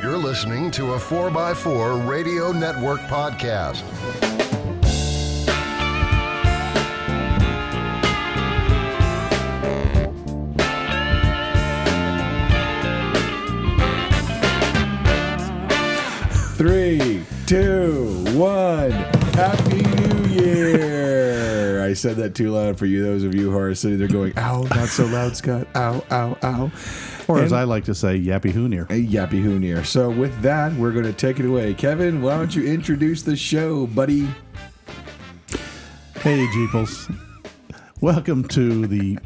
You're listening to a 4x4 Radio Network podcast. Three, two, one. Happy New Year! I said that too loud for you, those of you who are sitting there going, ow, not so loud, Scott. Ow, ow, ow. Or as I like to say, yappy hoonier. Yappy hoonier. So with that, we're going to take it away. Kevin, why don't you introduce the show, buddy? Hey, Jeeples. Welcome to the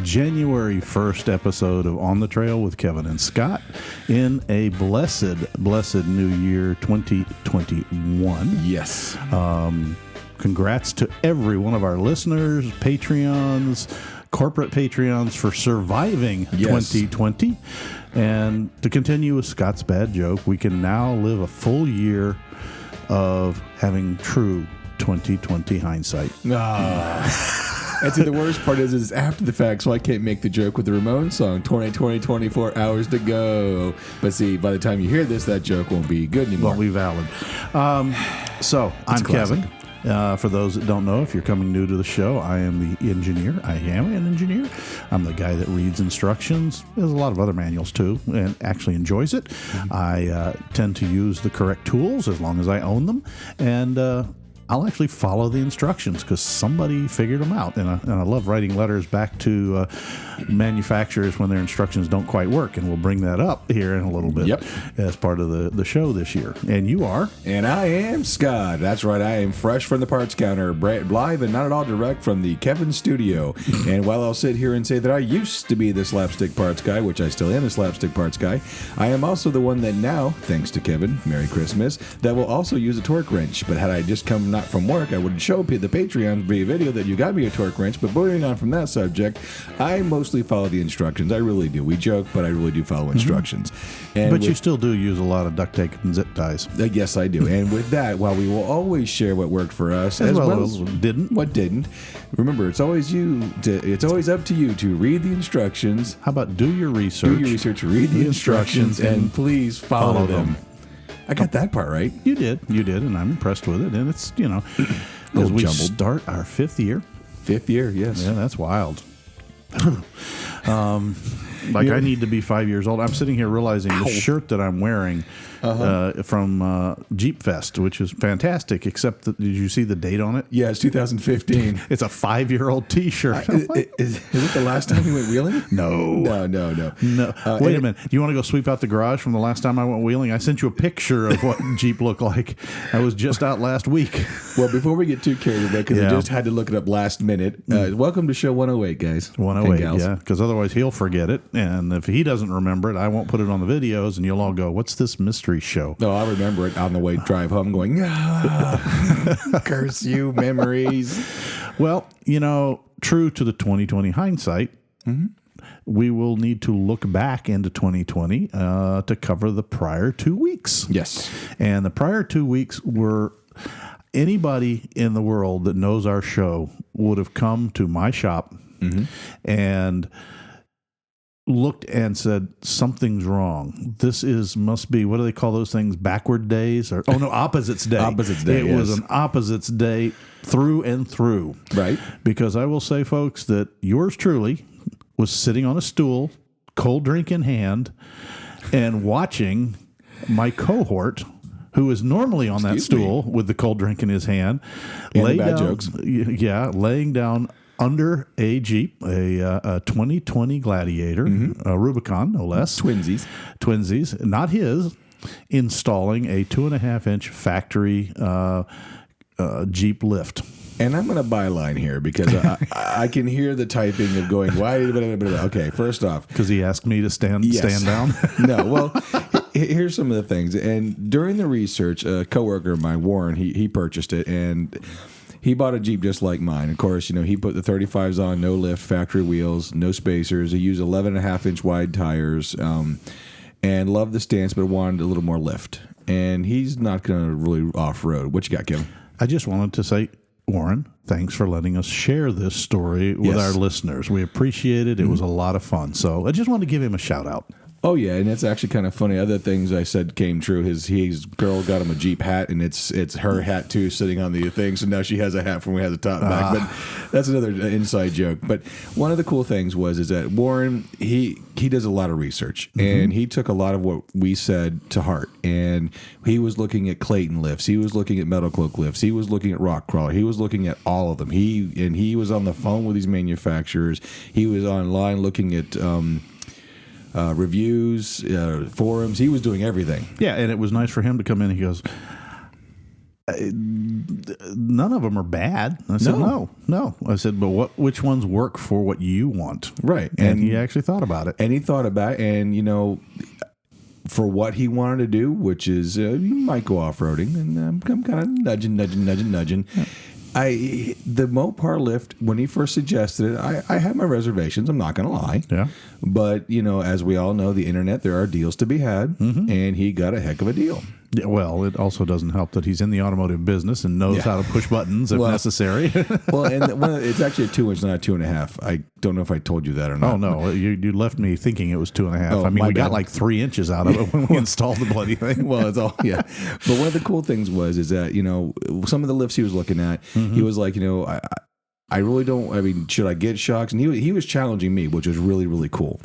January 1st episode of On the Trail with Kevin and Scott in a blessed new year 2021. Yes. Congrats to every one of our listeners, Patreons, corporate Patreons for surviving 2020. And to continue with Scott's bad joke, we can now live a full year of having true 2020 hindsight. And see, the worst part is after the fact, so I can't make the joke with the Ramones song, 2020, 24 hours to go. But see, by the time you hear this, that joke won't be good anymore. Won't be valid. So, I'm Kevin. For those that don't know, if you're coming new to the show, I am the engineer. I am an engineer. I'm the guy that reads instructions. There's a lot of other manuals too, and actually enjoys it. Mm-hmm. I tend to use the correct tools as long as I own them, and I'll actually follow the instructions because somebody figured them out. And I love writing letters back to manufacturers when their instructions don't quite work. And we'll bring that up here in a little bit as part of the show this year. And you are? And I am Scott. That's right. I am fresh from the parts counter, live and not at all direct from the Kevin studio. And while I'll sit here and say that I used to be the slapstick parts guy, which I still am the slapstick parts guy, I am also the one that now, thanks to Kevin, Merry Christmas, that will also use a torque wrench. But had I just come not from work, I would show the Patreon via video that you got me a torque wrench. But moving on from that subject, I mostly follow the instructions. I really do. We joke, but I really do follow instructions. And but you still do use a lot of duct tape and zip ties. Yes, I do. And with that, while we will always share what worked for us, as well as what didn't, remember, it's always up to you to read the instructions. How about do your research? Do your research, read the instructions, and please follow them. I got that part right. You did, and I'm impressed with it. And it's, as we start our fifth year. Fifth year, yes. Yeah, that's wild. I need to be 5 years old. I'm sitting here realizing the shirt that I'm wearing from Jeep Fest, which is fantastic, except that, did you see the date on it? Yeah, it's 2015. It's a 5-year-old T-shirt. Is it the last time you went wheeling? No. Wait a minute. Do you want to go sweep out the garage from the last time I went wheeling? I sent you a picture of what Jeep looked like. I was just out last week. Well, before we get too carried away, because I just had to look it up last minute, welcome to show 108, guys. 108, yeah, because otherwise he'll forget it. And if he doesn't remember it, I won't put it on the videos, and you'll all go, what's this mystery show? No, I remember it on the way drive home going, curse you, memories. Well, true to the 2020 hindsight, we will need to look back into 2020 to cover the prior 2 weeks. Yes. And the prior 2 weeks were... Anybody in the world that knows our show would have come to my shop and looked and said, something's wrong. This must be, what do they call those things? Backward days? Opposites day. Opposites day, It was an opposites day through and through. Right. Because I will say, folks, that yours truly was sitting on a stool, cold drink in hand, and watching my cohort, who is normally on that stool with the cold drink in his hand, laying down under a Jeep, a 2020 Gladiator, a Rubicon, no less. Twinsies, not his, installing a 2.5-inch factory Jeep lift. And I'm going to byline here because I can hear the typing of going, why? Okay, first off. Because he asked me to stand down? No, well, here's some of the things. And during the research, a coworker of mine, Warren, he purchased it, and he bought a Jeep just like mine. Of course, he put the 35s on, no lift, factory wheels, no spacers. He used 11.5-inch wide tires and loved the stance, but wanted a little more lift. And he's not going to really off-road. What you got, Kevin? I just wanted to say, Warren, thanks for letting us share this story with our listeners. We appreciate it. It was a lot of fun. So I just wanted to give him a shout out. Oh yeah, and it's actually kind of funny. Other things I said came true. His girl got him a Jeep hat, and it's her hat too, sitting on the thing. So now she has a hat from when we had the top back. But that's another inside joke. But one of the cool things is that Warren he does a lot of research, and he took a lot of what we said to heart. And he was looking at Clayton lifts, he was looking at Metal Cloak lifts, he was looking at Rock Crawler, he was looking at all of them. He was on the phone with these manufacturers. He was online looking at reviews, forums. He was doing everything. Yeah, and it was nice for him to come in. He goes, none of them are bad. I said, no. I said, but which ones work for what you want? Right. And he actually thought about it. And he thought about it, and, for what he wanted to do, which is, he might go off-roading, and I'm kind of nudging. Yeah. The Mopar lift, when he first suggested it, I had my reservations. I'm not going to lie. Yeah. But, as we all know, the internet, there are deals to be had, and he got a heck of a deal. Yeah, well, it also doesn't help that he's in the automotive business and knows how to push buttons if necessary. Well, and it's actually a 2-inch, not a 2.5. I don't know if I told you that or not. Oh, no. You left me thinking it was 2.5. Oh, I mean, we bad. got like 3 inches out of it when we installed the bloody thing. Well, it's all, yeah. But one of the cool things is that, some of the lifts he was looking at, he was like, I really don't, should I get shocks? And he was challenging me, which was really, really cool.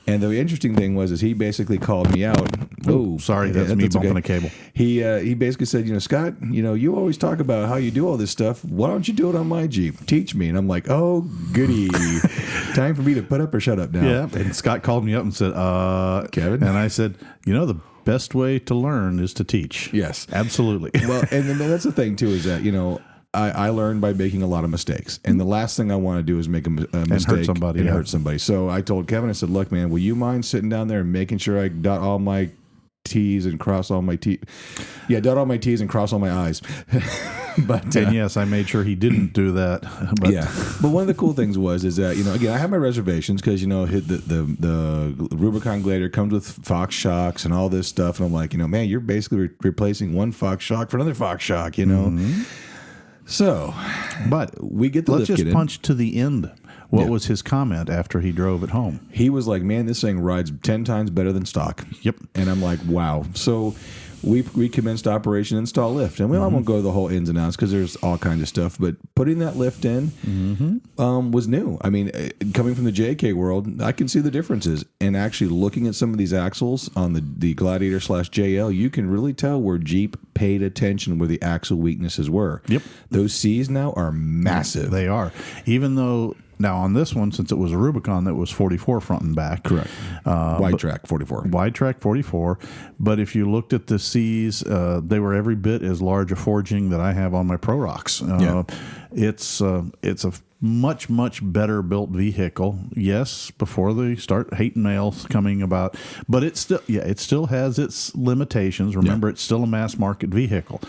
And the interesting thing is he basically called me out. Oh, sorry, that's me bumping a cable. He basically said, Scott, you always talk about how you do all this stuff. Why don't you do it on my Jeep? Teach me. And I'm like, oh, goody. Time for me to put up or shut up now. Yeah, and Scott called me up and said, Kevin? And I said, the best way to learn is to teach. Yes. Absolutely. Well, and then that's the thing, too, is that, I learned by making a lot of mistakes. And the last thing I want to do is make a mistake and hurt somebody. So I told Kevin, I said, look, man, will you mind sitting down there and making sure I dot all my T's and cross all my T's? Yeah, dot all my T's and cross all my I's. But and yes, I made sure he didn't do that. But yeah, but one of the cool things is that again, I have my reservations because the Rubicon Gladiator comes with Fox shocks and all this stuff, and I'm like, man, you're basically replacing one Fox shock for another Fox shock, So, but we get the let's lift just punch to the end. What was his comment after he drove it home? He was like, man, this thing rides 10 times better than stock. Yep. And I'm like, wow. So we commenced Operation Install Lift. And I won't go to the whole ins and outs because there's all kinds of stuff. But putting that lift in was new. I mean, coming from the JK world, I can see the differences. And actually looking at some of these axles on the Gladiator /JL, you can really tell where Jeep paid attention where the axle weaknesses were. Yep. Those C's now are massive. They are. Even though... Now, on this one, since it was a Rubicon, that was 44 front and back. Correct. Wide track 44. Wide track 44. But if you looked at the C's, they were every bit as large a forging that I have on my Pro Rocks. It's a much, much better built vehicle. Yes, before they start hating mails coming about, but it still has its limitations. Remember, it's still a mass market vehicle,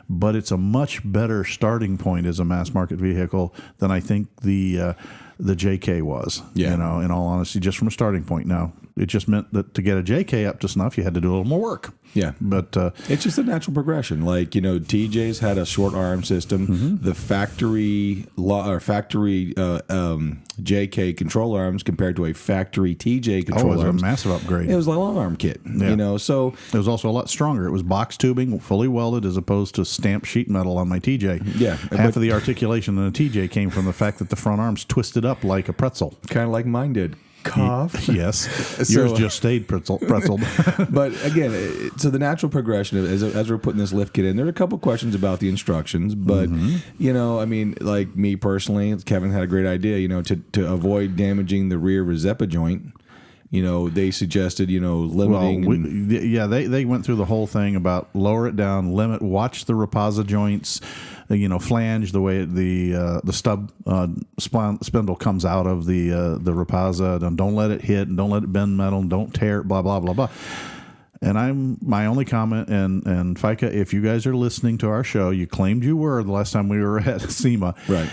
but it's a much better starting point as a mass market vehicle than I think the JK was. Yeah. In all honesty, just from a starting point. Now, it just meant that to get a JK up to snuff, you had to do a little more work. Yeah, but it's just a natural progression. Like TJ's had a short arm system. The factory JK control arms compared to a factory TJ control arms. It was arms. a massive upgrade. It was a long arm kit. Yeah. So it was also a lot stronger. It was box tubing, fully welded, as opposed to stamped sheet metal on my TJ. Yeah, half of the articulation in a TJ came from the fact that the front arms twisted up like a pretzel, kind of like mine did. Cough. Yes. Yours just stayed pretzeled. But again, so the natural progression as we're putting this lift kit in, there's a couple questions about the instructions, but like me personally, Kevin had a great idea, to avoid damaging the rear Mazeppa joint. They suggested, limiting. They went through the whole thing about lower it down, limit, watch the Rapazza joints, flange the way the stub spindle comes out of the Rapazza. And don't let it hit, and don't let it bend metal, and don't tear it, blah, blah, blah, blah. And my only comment, and FICA, if you guys are listening to our show, you claimed you were the last time we were at SEMA. Right.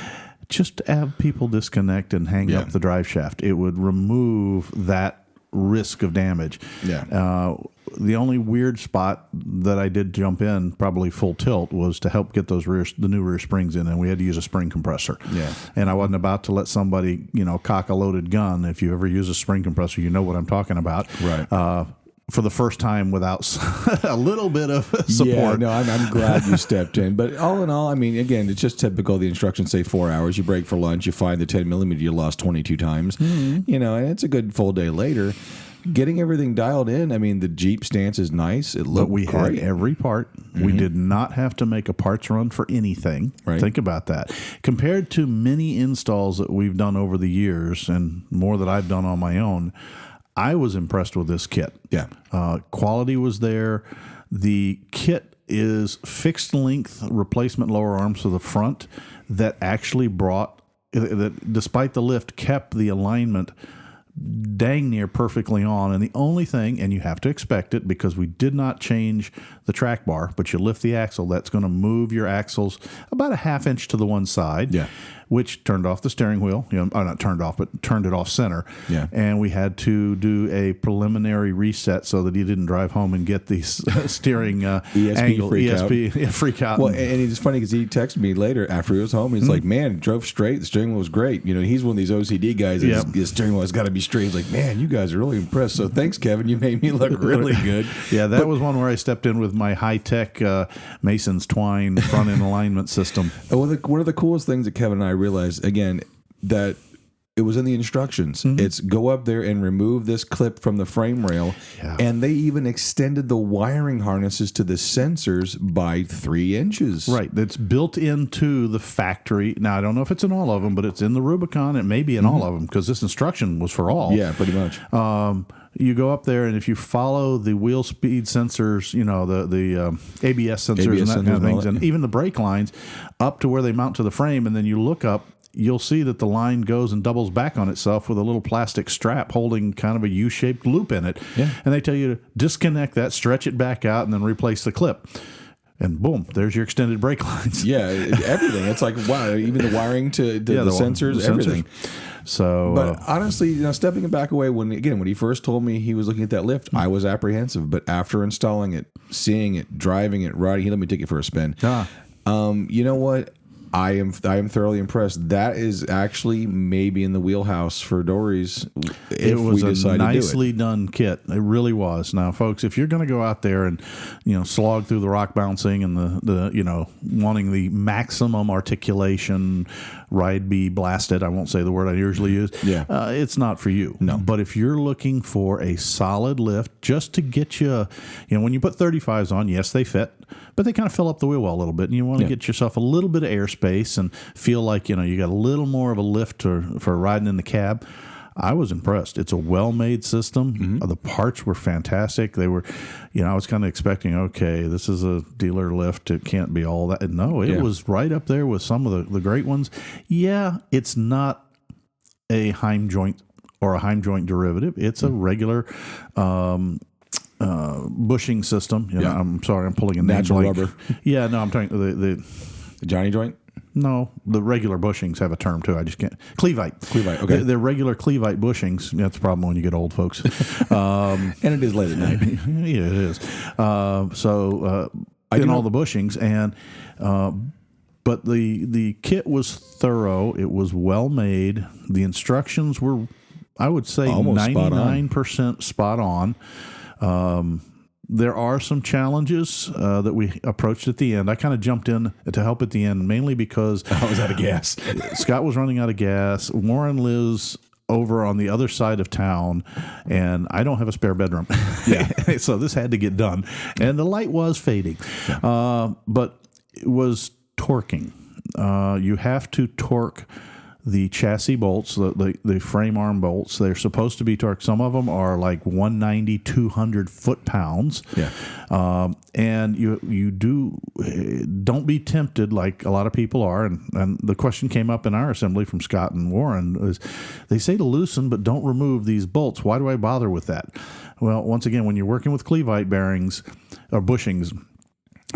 Just have people disconnect and hang up the drive shaft. It would remove that risk of damage. Yeah. The only weird spot that I did jump in, probably full tilt, was to help get the new rear springs in, and we had to use a spring compressor. Yeah. And I wasn't about to let somebody, cock a loaded gun. If you ever use a spring compressor, you know what I'm talking about. Right. For the first time without a little bit of support. Yeah, no, I'm glad you stepped in. But all in all, I mean, again, it's just typical. The instructions say 4 hours. You break for lunch. You find the 10 millimeter you lost 22 times. Mm-hmm. And it's a good full day later. Getting everything dialed in, I mean, the Jeep stance is nice. It looked great. Had every part. Mm-hmm. We did not have to make a parts run for anything. Right. Think about that. Compared to many installs that we've done over the years and more that I've done on my own, I was impressed with this kit. Yeah. Quality was there. The kit is fixed length replacement lower arms to the front that actually that despite the lift, kept the alignment dang near perfectly on. And the only thing, and you have to expect it because we did not change the track bar, but you lift the axle, that's going to move your axles about a half inch to the one side. Yeah. Which turned off the steering wheel. Not turned off, but turned it off center. Yeah. And we had to do a preliminary reset so that he didn't drive home and get the steering angle. Freak out. Well, and it's funny because he texted me later after he was home. He's like, man, it drove straight. The steering wheel was great. He's one of these OCD guys. His steering wheel has got to be straight. He's like, man, you guys are really impressed. So thanks, Kevin. You made me look really good. Yeah, that was one where I stepped in with my high-tech Mason's Twine front-end alignment system. One of the coolest things that Kevin and I realized, again, that it was in the instructions. Mm-hmm. It's go up there and remove this clip from the frame rail. Yeah. And they even extended the wiring harnesses to the sensors by 3 inches. Right. That's built into the factory. Now, I don't know if it's in all of them, but it's in the Rubicon. It may be in all of them because this instruction was for all. Yeah, pretty much. You go up there, and if you follow the wheel speed sensors, the ABS sensors and that kind of things, and even the brake lines up to where they mount to the frame, and then you look up, you'll see that the line goes and doubles back on itself with a little plastic strap holding kind of a U-shaped loop in it. Yeah. And they tell you to disconnect that, stretch it back out, and then replace the clip. And boom, there's your extended brake lines. Yeah, everything. It's like, wow, even the wiring to the sensors, everything. So, but honestly, stepping back away, when he first told me he was looking at that lift, I was apprehensive. But after installing it, seeing it, driving it, riding, he let me take it for a spin. You know what? I am thoroughly impressed. That is actually maybe in the wheelhouse for Dory's. It was a nicely done kit. It really was. Now, folks, if you're going to go out there and slog through the rock bouncing and the wanting the maximum articulation, ride be blasted. I won't say the word I usually use. Yeah, it's not for you. No. But if you're looking for a solid lift, just to get you, when you put 35s on, yes, they fit, but they kind of fill up the wheel well a little bit, and you want to get yourself a little bit of airspace and feel like you got a little more of a lift for riding in the cab. I was impressed. It's a well-made system. Mm-hmm. The parts were fantastic. They were, I was kind of expecting, okay, this is a dealer lift. It can't be all that. No, it was right up there with some of the great ones. Yeah, it's not a Heim joint or a Heim joint derivative. It's a regular bushing system. I'm sorry, I'm pulling a natural rubber. Yeah, no, I'm talking the Johnny joint. No, the regular bushings have a term too. I just can't. Cleveite. Okay. They're regular Cleveite bushings. That's the problem when you get old, folks. And it is late at night. Yeah, it is. In all the bushings, and but the kit was thorough. It was well made. The instructions were, I would say, 99% spot on. There are some challenges that we approached at the end. I kind of jumped in to help at the end, mainly because I was out of gas. Scott was running out of gas. Warren lives over on the other side of town, and I don't have a spare bedroom. Yeah. So this had to get done. And the light was fading. But it was torquing. You have to torque the chassis bolts, the frame arm bolts. They're supposed to be torqued. Some of them are like 190, 200 foot-pounds. Yeah. And you don't be tempted like a lot of people are. And the question came up in our assembly from Scott and Warren is, they say to loosen but don't remove these bolts. Why do I bother with that? Well, once again, when you're working with Cleveite bearings or bushings,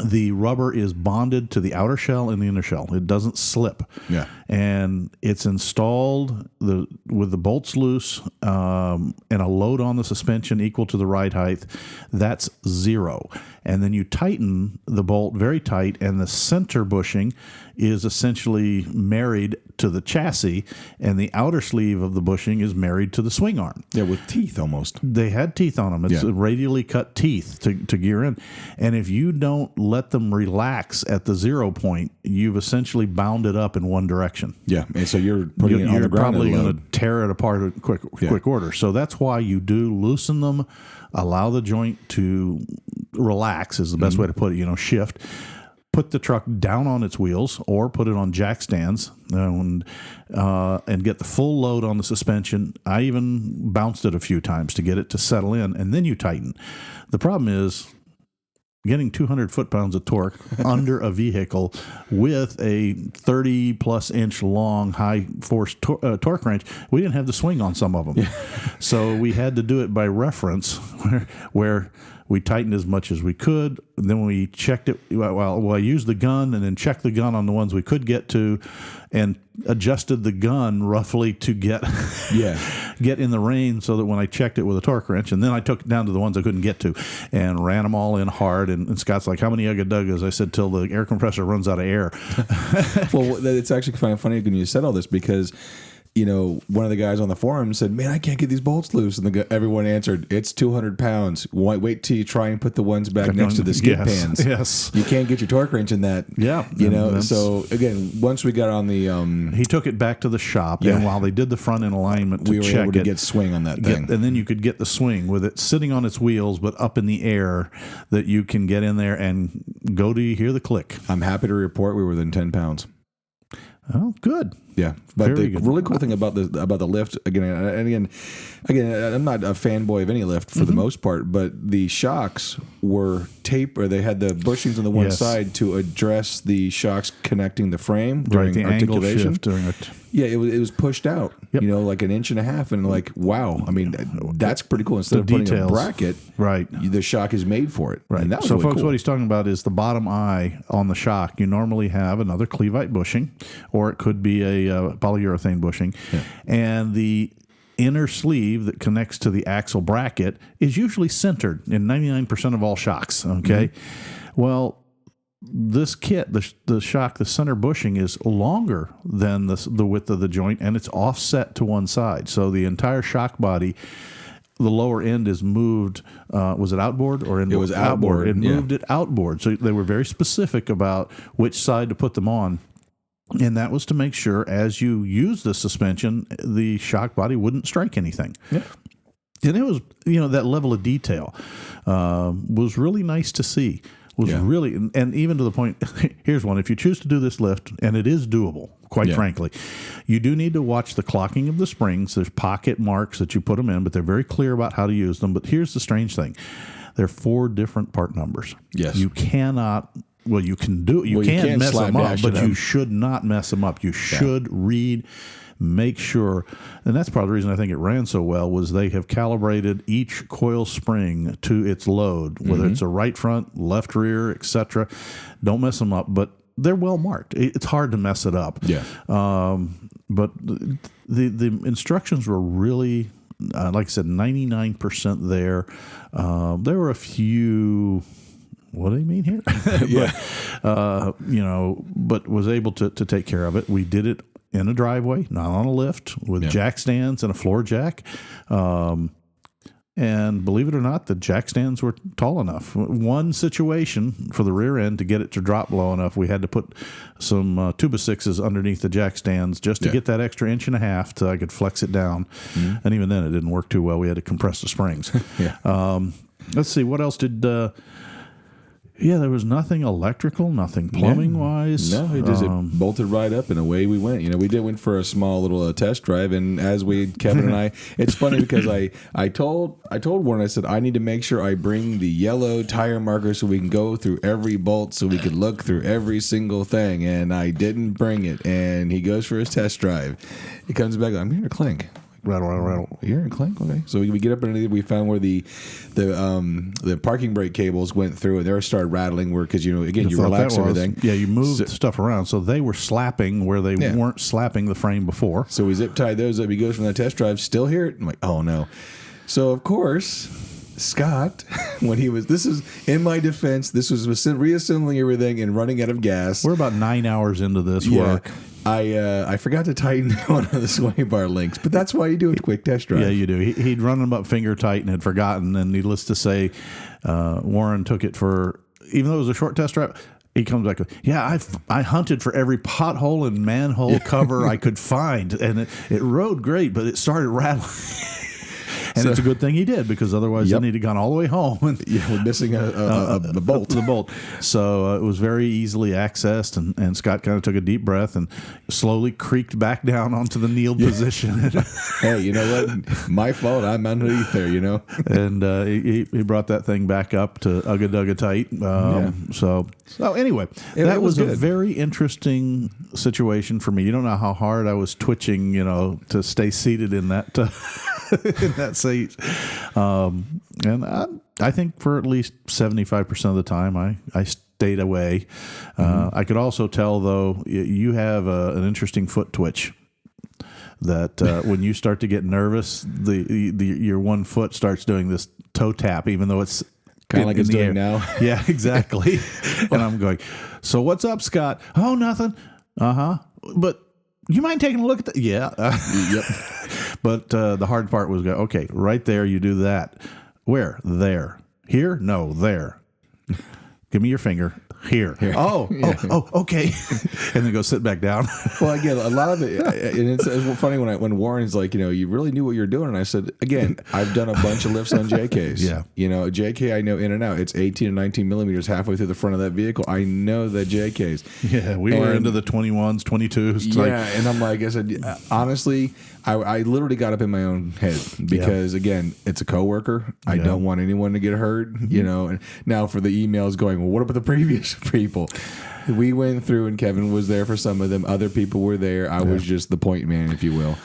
the rubber is bonded to the outer shell and the inner shell. It doesn't slip. Yeah. And it's installed with the bolts loose and a load on the suspension equal to the ride height. That's 0. And then you tighten the bolt very tight, and the center bushing is essentially married to the chassis, and the outer sleeve of the bushing is married to the swing arm. Yeah, with teeth almost. They had teeth on them. It's radially cut teeth to gear in. And if you don't let them relax at the 0 point, you've essentially bound it up in one direction. Yeah, and so you're putting it on the ground. You're probably going to tear it apart in quick order. So that's why you do loosen them, allow the joint to relax is the best way to put it, shift. Put the truck down on its wheels or put it on jack stands and get the full load on the suspension. I even bounced it a few times to get it to settle in, and then you tighten. The problem is getting 200 foot-pounds of torque under a vehicle with a 30-plus inch long high-force torque wrench. We didn't have the swing on some of them. So we had to do it by reference where we tightened as much as we could. And then we checked it. I used the gun and then checked the gun on the ones we could get to and adjusted the gun roughly to get in the range so that when I checked it with a torque wrench, and then I took it down to the ones I couldn't get to and ran them all in hard. And Scott's like, how many Ugga-Duggas? I said, till the air compressor runs out of air. Well, it's actually kind of funny when you said all this because one of the guys on the forum said, man, I can't get these bolts loose. And everyone answered, it's 200 pounds. Wait till you try and put the ones back next to the skid pans. Yes. You can't get your torque wrench in that. Yeah. So again, once we got on the... he took it back to the shop, and while they did the front end alignment we were able to get swing on that thing. And then you could get the swing with it sitting on its wheels, but up in the air, that you can get in there and go to you hear the click. I'm happy to report we were within 10 pounds. Oh, good. Yeah, but Very the good. really cool thing about the lift again, I'm not a fanboy of any lift for the most part, but the shocks were tape, or they had the bushings on the one side to address the shocks connecting the frame during the articulation. Angle shift during it was pushed out, like an inch and a half, and like wow, I mean that's pretty cool. Instead of putting a bracket, the shock is made for it. Right. And that was so, really folks, cool. what he's talking about is the bottom eye on the shock. You normally have another Cleveite bushing, or it could be a polyurethane bushing, and the inner sleeve that connects to the axle bracket is usually centered in 99% of all shocks. Okay, well, this kit, the shock, the center bushing is longer than the width of the joint, and it's offset to one side. So the entire shock body, the lower end is moved. Was it outboard or inboard? It was outboard. It moved it outboard. So they were very specific about which side to put them on. And that was to make sure as you use the suspension, the shock body wouldn't strike anything. Yeah. And it was, that level of detail was really nice to see. Really, and even to the point, here's one. If you choose to do this lift, and it is doable, quite frankly, you do need to watch the clocking of the springs. There's pocket marks that you put them in, but they're very clear about how to use them. But here's the strange thing. There are 4 different part numbers. Yes. You cannot... Well, you can do it. You can mess them up, but you should not mess them up. You should read, make sure, and that's part of the reason I think it ran so well was they have calibrated each coil spring to its load, whether it's a right front, left rear, etc. Don't mess them up, but they're well marked. It's hard to mess it up. Yeah. But the instructions were really, like I said, 99% there. There were a few. What do you mean here? But was able to take care of it. We did it in a driveway, not on a lift, with jack stands and a floor jack. And believe it or not, the jack stands were tall enough. One situation for the rear end to get it to drop low enough, we had to put some 2x6s underneath the jack stands just to get that extra inch and a half till I could flex it down. And even then, it didn't work too well. We had to compress the springs. Let's see, what else did... there was nothing electrical, nothing plumbing-wise. No, it just bolted right up, and away we went. We went for a small little test drive, and as Kevin and I, it's funny because I told Warren, I said, I need to make sure I bring the yellow tire marker so we can go through every bolt, so we could look through every single thing, and I didn't bring it. And he goes for his test drive. He comes back, I'm hearing a clink. rattle, rattle, rattle. You're in clink, okay. So we get up underneath. We found where the parking brake cables went through, and they started rattling. Where because again you relax everything. Yeah, you moved stuff around, so they were slapping where they weren't slapping the frame before. So we zip tied those up. He goes from the test drive, still hear it. I'm like, oh no. So of course, Scott, when this is in my defense, this was reassembling everything and running out of gas. We're about 9 hours into this work. I forgot to tighten one of the sway bar links, but that's why you do a quick test drive. Yeah, you do. He'd run them up finger tight and had forgotten, and needless to say, Warren took it for, even though it was a short test drive, he comes back with, I hunted for every pothole and manhole cover I could find, and it rode great, but it started rattling. And it's a good thing he did, because otherwise then he'd have gone all the way home. And, we're missing a bolt. The bolt. So it was very easily accessed, and Scott kind of took a deep breath and slowly creaked back down onto the kneeled position. Hey, you know what? My fault. I'm underneath there, And he brought that thing back up to Ugga Dugga tight. So anyway, that was a very interesting situation for me. You don't know how hard I was twitching, to stay seated in that in that seat. And I think for at least 75% of the time, I stayed away. I could also tell, though, you have an interesting foot twitch. That when you start to get nervous, your one foot starts doing this toe tap, even though it's kind of like it's doing now. Yeah, exactly. And I'm going, so what's up, Scott? Oh, nothing. But you mind taking a look at that? Yeah. Yep. But the hard part was, okay, right there, you do that. Where? There. Here? No, there. Give me your finger. Here. Oh, okay. And then go sit back down. Well, again, a lot of it, and it's funny when Warren's like, you really knew what you were doing. And I said, again, I've done a bunch of lifts on JKs. Yeah. JK I know in and out. It's 18 and 19 millimeters halfway through the front of that vehicle. I know the JKs. Yeah, we were into the 21s, 22s. Yeah, and I'm like, I said, honestly, I literally got up in my own head because, again, it's a coworker. I don't want anyone to get hurt, And now for the emails going, well, what about the previous people? We went through, and Kevin was there for some of them. Other people were there. I was just the point man, if you will.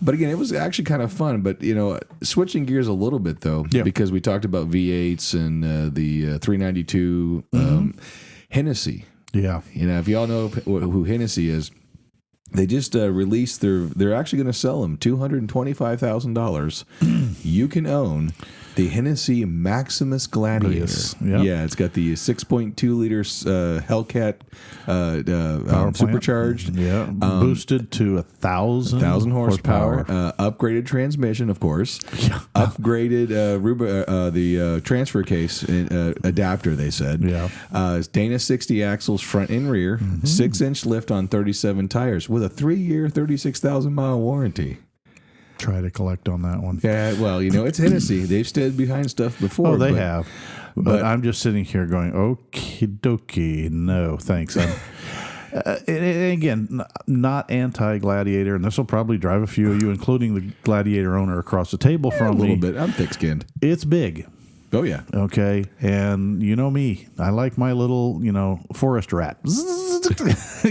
But again, it was actually kind of fun. But, switching gears a little bit, though, because we talked about V8s and the 392 Hennessy. Yeah. If y'all know who Hennessy is, they just released they're actually going to sell them $225,000. You can own the Hennessy Maximus Gladiator. Yeah, it's got the 6.2 liter Hellcat supercharged. Yeah, boosted to 1,000 horsepower. Upgraded transmission, of course. Yeah. Upgraded the transfer case adapter, they said. Yeah. Dana 60 axles front and rear. 6-inch lift on 37 tires with a 3-year, 36,000-mile warranty. Try to collect on that one. Yeah, well, it's Hennessy. They've stood behind stuff before. Oh, they have. But I'm just sitting here going, okie dokie, no, thanks. And again, not anti-Gladiator, and this will probably drive a few of you, including the Gladiator owner across the table from me. A little bit. I'm thick-skinned. It's big. Oh, yeah. Okay. And you know me. I like my little, forest rat. That's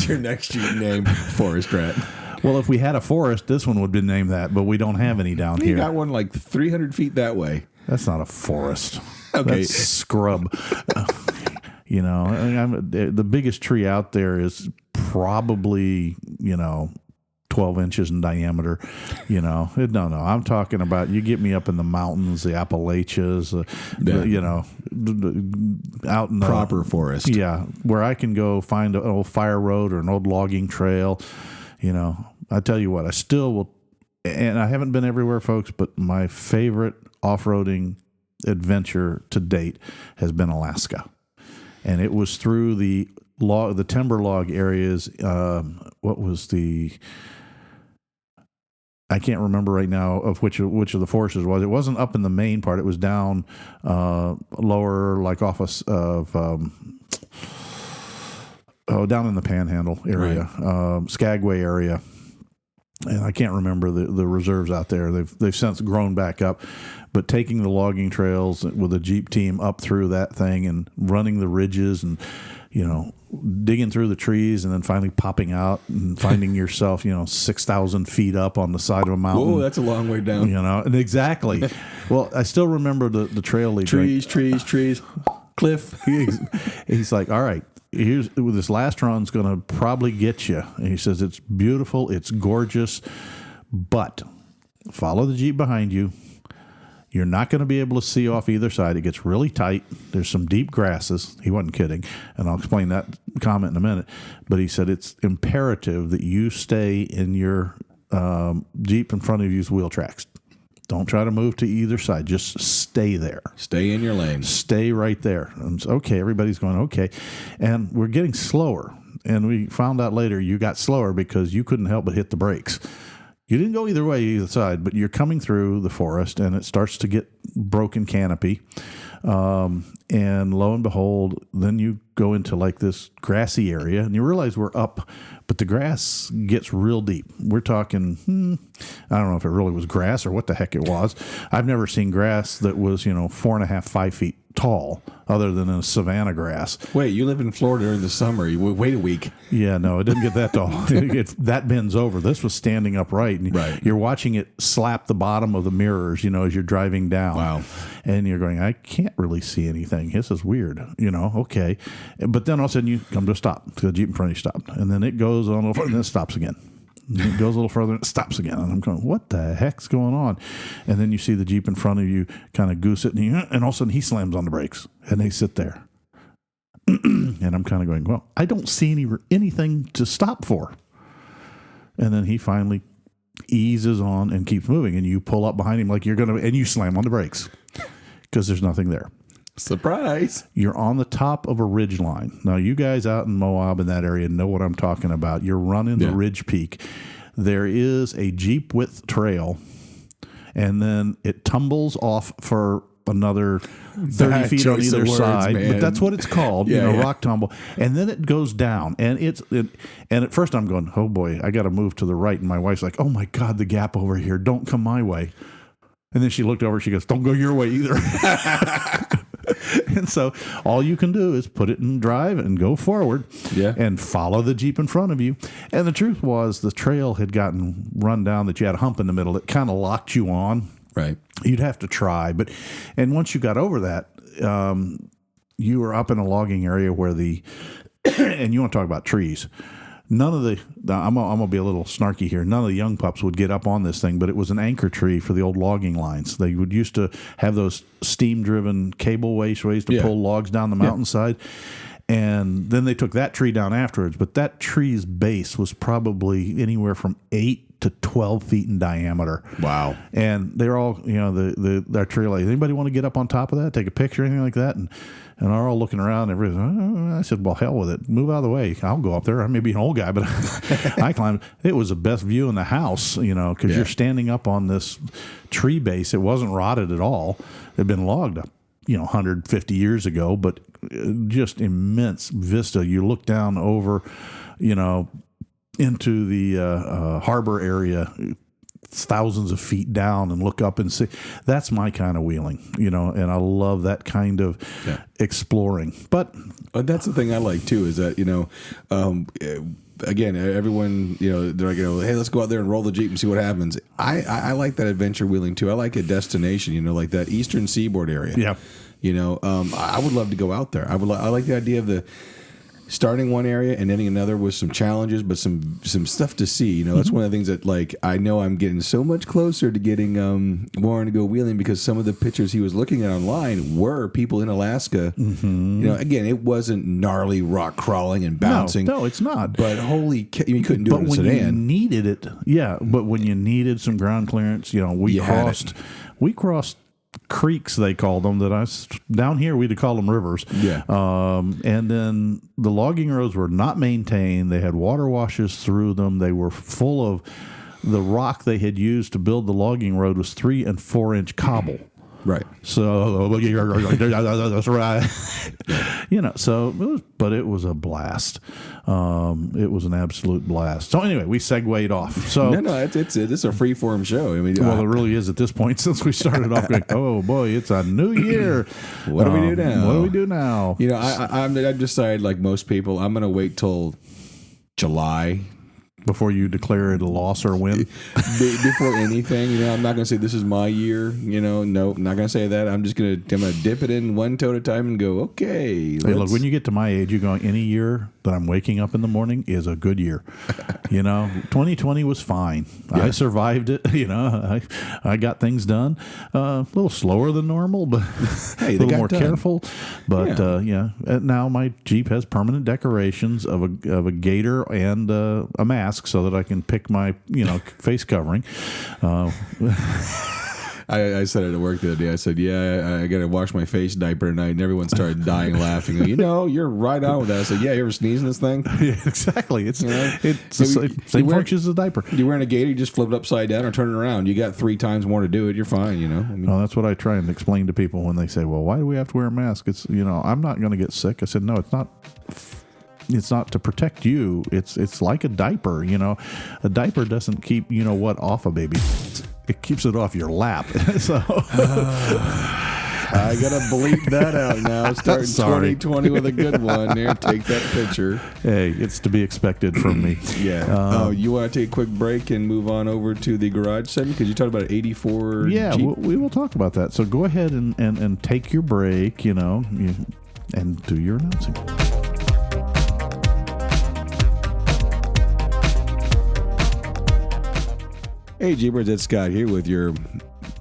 your next name, Forest Rat. Well, if we had a forest, this one would have been named that, but we don't have any down here. You got one like 300 feet that way. That's not a forest. Okay. That's scrub. The biggest tree out there is probably, 12 inches in diameter. No, I'm talking about, you get me up in the mountains, the Appalachians, out in the proper forest. Yeah, where I can go find an old fire road or an old logging trail. I tell you what, I still will, and I haven't been everywhere, folks, but my favorite off-roading adventure to date has been Alaska. And it was through the timber log areas. What was I can't remember right now of which of the forests it was. It wasn't up in the main part. It was down lower, like off down in the Panhandle area, right. Skagway area. And I can't remember the reserves out there. They've since grown back up. But taking the logging trails with a Jeep team up through that thing and running the ridges and, digging through the trees and then finally popping out and finding yourself, 6,000 feet up on the side of a mountain. Whoa, that's a long way down. And exactly. Well, I still remember the trail lead. Trees, cliff. He's like, all right, this last run's going to probably get you. And he says, it's beautiful, it's gorgeous, but follow the Jeep behind you. You're not going to be able to see off either side. It gets really tight. There's some deep grasses. He wasn't kidding. And I'll explain that comment in a minute. But he said it's imperative that you stay in your Jeep in front of you's wheel tracks. Don't try to move to either side. Just stay there. Stay in your lane. Stay right there. And it's okay. Everybody's going, okay. And we're getting slower. And we found out later you got slower because you couldn't help but hit the brakes. You didn't go either way, either side, but you're coming through the forest, and it starts to get broken canopy. And lo and behold, then you go into like this grassy area, and you realize we're up, but the grass gets real deep. We're talking, I don't know if it really was grass or what the heck it was. I've never seen grass that was, 4.5, 5 feet tall, other than a savanna grass. Wait, you live in Florida during the summer. You wait a week. Yeah, no, it didn't get that tall. That bends over. This was standing upright. And right. You're watching it slap the bottom of the mirrors, as you're driving down. Wow. And you're going, I can't really see anything. This is weird. Okay. But then all of a sudden you come to a stop. The Jeep in front of you stopped. And then it goes on a little further, and then it stops again. And it goes a little further and it stops again. And I'm going, what the heck's going on? And then you see the Jeep in front of you kind of goose it. And all of a sudden he slams on the brakes. And they sit there. And I'm kind of going, well, I don't see anything to stop for. And then he finally eases on and keeps moving. And you pull up behind him like you're going to, and you slam on the brakes because there's nothing there. Surprise. You're on the top of a ridge line. Now, you guys out in Moab in that area know what I'm talking about. You're running the ridge peak. There is a Jeep width trail, and then it tumbles off for another 30 feet on either side. Man. But that's what it's called, rock tumble. And then it goes down. And and at first I'm going, oh boy, I got to move to the right. And my wife's like, oh my God, the gap over here. Don't come my way. And then she looked over, she goes, don't go your way either. And so all you can do is put it in drive and go forward and follow the Jeep in front of you. And the truth was the trail had gotten run down that you had a hump in the middle that kind of locked you on. Right. You'd have to try. And once you got over that, you were up in a logging area where and you want to talk about trees. None of I'm going to be a little snarky here. None of the young pups would get up on this thing, but it was an anchor tree for the old logging lines. They would used to have those steam-driven cable ways to pull logs down the mountainside. And then they took that tree down afterwards. But that tree's base was probably anywhere from 8 to 12 feet in diameter. Wow. And they're all, our tree like, anybody want to get up on top of that, take a picture, anything like that? And they're all looking around. I said, well, hell with it. Move out of the way. I'll go up there. I may be an old guy, but I climbed. It was the best view in the house, because you're standing up on this tree base. It wasn't rotted at all. It had been logged up, 150 years ago, but just immense vista. You look down over, into the harbor area, thousands of feet down, and look up and see. That's my kind of wheeling, and I love that kind of exploring. But that's the thing I like too, is that, again, everyone, they're like, hey, let's go out there and roll the Jeep and see what happens. I like that adventure wheeling too. I like a destination, like that Eastern Seaboard area. Yeah. I would love to go out there. I like the idea of the starting one area and ending another with some challenges, but some stuff to see. That's one of the things that, like, I know I'm getting so much closer to getting Warren to go wheeling, because some of the pictures he was looking at online were people in Alaska. Mm-hmm. Again, it wasn't gnarly rock crawling and bouncing. No, it's not. But holy, you couldn't do it in a sedan. But when you needed it, but when you needed some ground clearance, we crossed creeks, they call them, down here we'd call them rivers. And then the logging roads were not maintained. They had water washes through them. They were full of the rock they had used to build the logging road was 3 and 4 inch cobble. Right. So that's right. So it was a blast. It was an absolute blast. So anyway, we segued off. So No, it's a free form show. I mean, well, it really is at this point since we started off going, oh boy, it's a new year. What do we do now? What do we do now? I've decided, like most people, I'm going to wait till July before you declare it a loss or win. Before anything, I'm not going to say this is my year. No, I'm not going to say that. I'm going to dip it in one toe at a time and go, okay. Hey, look, when you get to my age, you're going, any year that I'm waking up in the morning is a good year. 2020 was fine. Yeah. I survived it. I got things done. A little slower than normal, but hey, a little more careful. But now my Jeep has permanent decorations of a gator and a mask so that I can pick my face covering. I said it at work the other day. I said, I got to wash my face diaper tonight. And everyone started dying laughing. You're right on with that. I said, yeah, you ever sneeze in this thing? Yeah, exactly. It's the same function as a diaper. You're wearing a gator, you just flip it upside down or turn it around. You got 3 times more to do it. You're fine, Well, that's what I try and explain to people when they say, well, why do we have to wear a mask? It's, I'm not going to get sick. I said, no, it's not. It's not to protect you. It's like a diaper. A diaper doesn't keep what off a baby. It keeps it off your lap. So I gotta bleep that out now. Starting 2020 with a good one. There, take that picture. Hey, it's to be expected from me. Yeah. You want to take a quick break and move on over to the garage segment because you talked about an 84. Yeah, Jeep. We will talk about that. So go ahead and take your break. And do your announcing. Hey, Jeepers, it's Scott here with your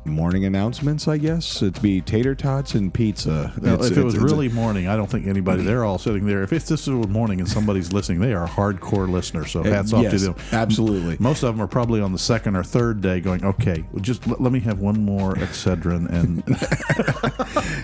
morning announcements, I guess. It'd be tater tots and pizza. If it was really morning, I don't think anybody, they're all sitting there. If this was morning and somebody's listening, they are hardcore listeners, so hats off to them. Absolutely. Most of them are probably on the second or third day going, okay, just let me have one more Excedrin. And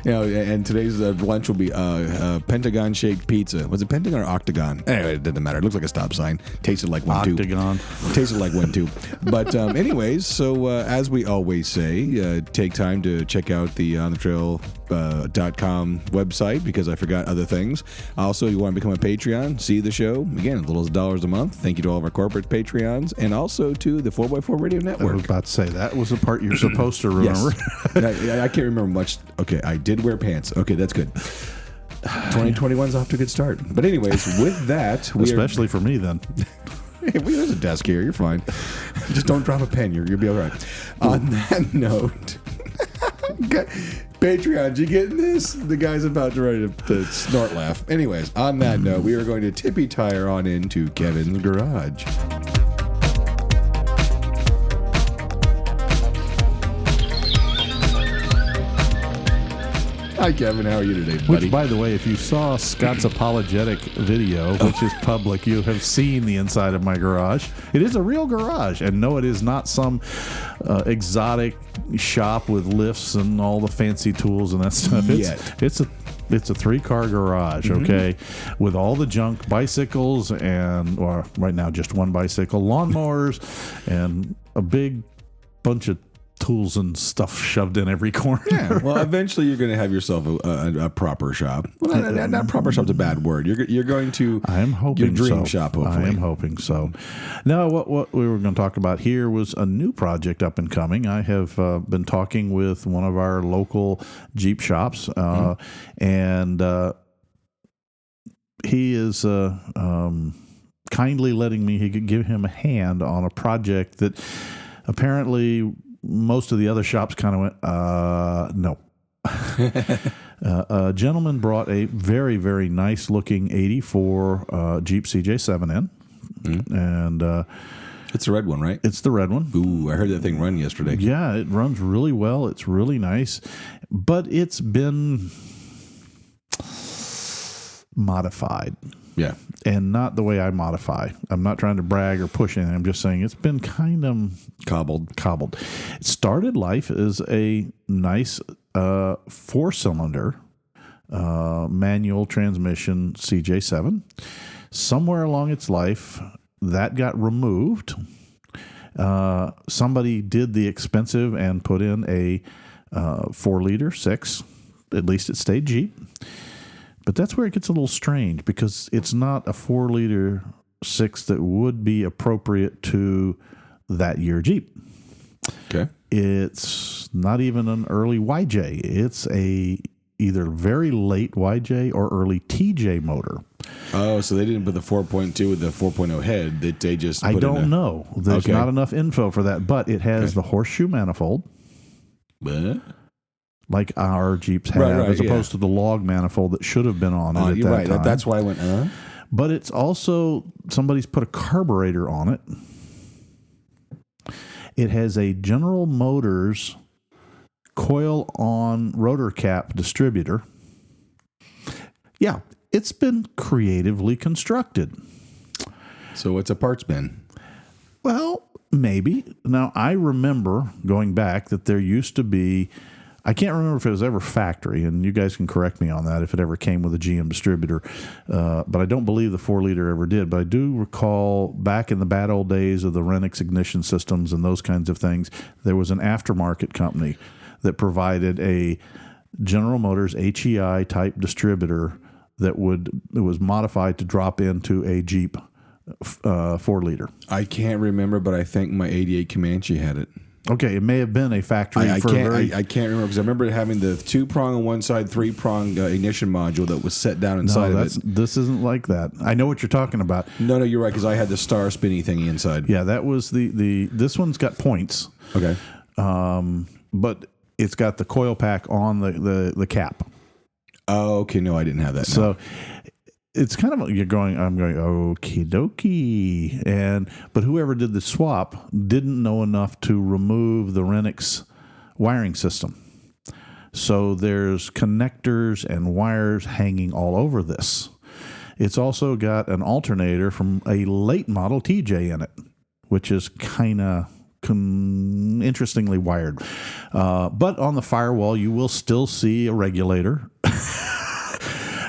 and today's lunch will be Pentagon-shaped pizza. Was it Pentagon or Octagon? Anyway, it doesn't matter. It looks like a stop sign. Tasted like one, Octagon. too. Tasted like one, too. But anyways, so as we always say, take time to check out the onthetrail.com website because I forgot other things. Also, you want to become a Patreon, see the show. Again, as little as $1 a month. Thank you to all of our corporate Patreons and also to the 4x4 Radio Network. I was about to say, that was the part you're supposed to remember. Yes. I can't remember much. Okay, I did wear pants. Okay, that's good. 2021's off to a good start. But anyways, with that... Especially for me, then. Hey, there's a desk here. You're fine. Just don't drop a pen. You'll be all right. On that note, Patreon, you getting this? The guy's about to ready to snort laugh. Anyways, on that note, we are going to tippy tire on into Kevin's garage. Hi, Kevin. How are you today, buddy? Which, by the way, if you saw Scott's apologetic video, which is public, you have seen the inside of my garage. It is a real garage. And no, it is not some exotic shop with lifts and all the fancy tools and that stuff. It's a 3-car garage, okay, with all the junk, bicycles or right now just one bicycle, lawnmowers, and a big bunch of tools and stuff shoved in every corner. Yeah, well, eventually you're going to have yourself a proper shop. Well, not proper shop's a bad word. You're going to. I am hoping your dream so. shop. Hopefully, I am hoping so. Now, what we were going to talk about here was a new project up and coming. I have been talking with one of our local Jeep shops, and he is kindly letting me. He could give him a hand on a project that apparently most of the other shops kind of went, no. A gentleman brought a very, very nice looking 84 Jeep CJ7N. And it's the red one, right? It's the red one. Ooh, I heard that thing run yesterday. Yeah, it runs really well. It's really nice. But it's been modified. Yeah. And not the way I modify. I'm not trying to brag or push anything. I'm just saying it's been kind of cobbled. It started life as a nice 4-cylinder manual transmission CJ7. Somewhere along its life, that got removed. Somebody did the expensive and put in a 4-liter 6. At least it stayed Jeep. But that's where it gets a little strange because it's not a 4-liter 6 that would be appropriate to that year Jeep. Okay. It's not even an early YJ. It's a either very late YJ or early TJ motor. Oh, so they didn't put the 4.2 with the 4.0 head. They just put I don't know. There's Okay. not enough info for that, but it has the horseshoe manifold. What? Like our Jeeps have, Right, as opposed to the log manifold that should have been on it at You're that right. time. That's why I went, But it's also, somebody's put a carburetor on it. It has a General Motors coil-on rotor cap distributor. Yeah, it's been creatively constructed. So it's a parts bin. Well, maybe. Now, I remember going back that there used to be, I can't remember if it was ever factory, and you guys can correct me on that if it ever came with a GM distributor, but I don't believe the 4-liter ever did. But I do recall back in the bad old days of the Renix ignition systems and those kinds of things, there was an aftermarket company that provided a General Motors HEI type distributor that it was modified to drop into a Jeep 4-liter. I can't remember, but I think my 88 Comanche had it. Okay, it may have been a factory. I can't remember because I remember having the 2-prong on one side, 3-prong ignition module that was set down inside of it. This isn't like that. I know what you're talking about. No, you're right because I had the star spinny thingy inside. Yeah, that was this one's got points. Okay. But it's got the coil pack on the cap. Oh, okay. No, I didn't have that. So it's kind of I'm going okie dokie, but whoever did the swap didn't know enough to remove the Renix wiring system. So there's connectors and wires hanging all over this. It's also got an alternator from a late model TJ in it, which is kind of interestingly wired. But on the firewall, you will still see a regulator.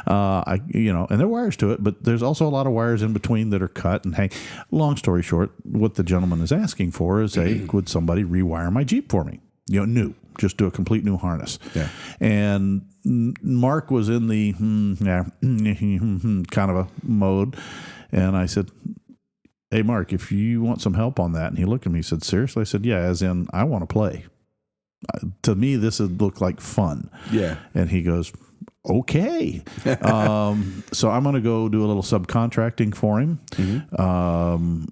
And there are wires to it, but there's also a lot of wires in between that are cut and hang. Long story short, what the gentleman is asking for is, would somebody rewire my Jeep for me? New. Just do a complete new harness. Yeah. And Mark was in the kind of a mode. And I said, hey, Mark, if you want some help on that. And he looked at me and said, seriously? I said, yeah, as in I want to play. To me, this would look like fun. Yeah. And he goes, okay. So I'm going to go do a little subcontracting for him.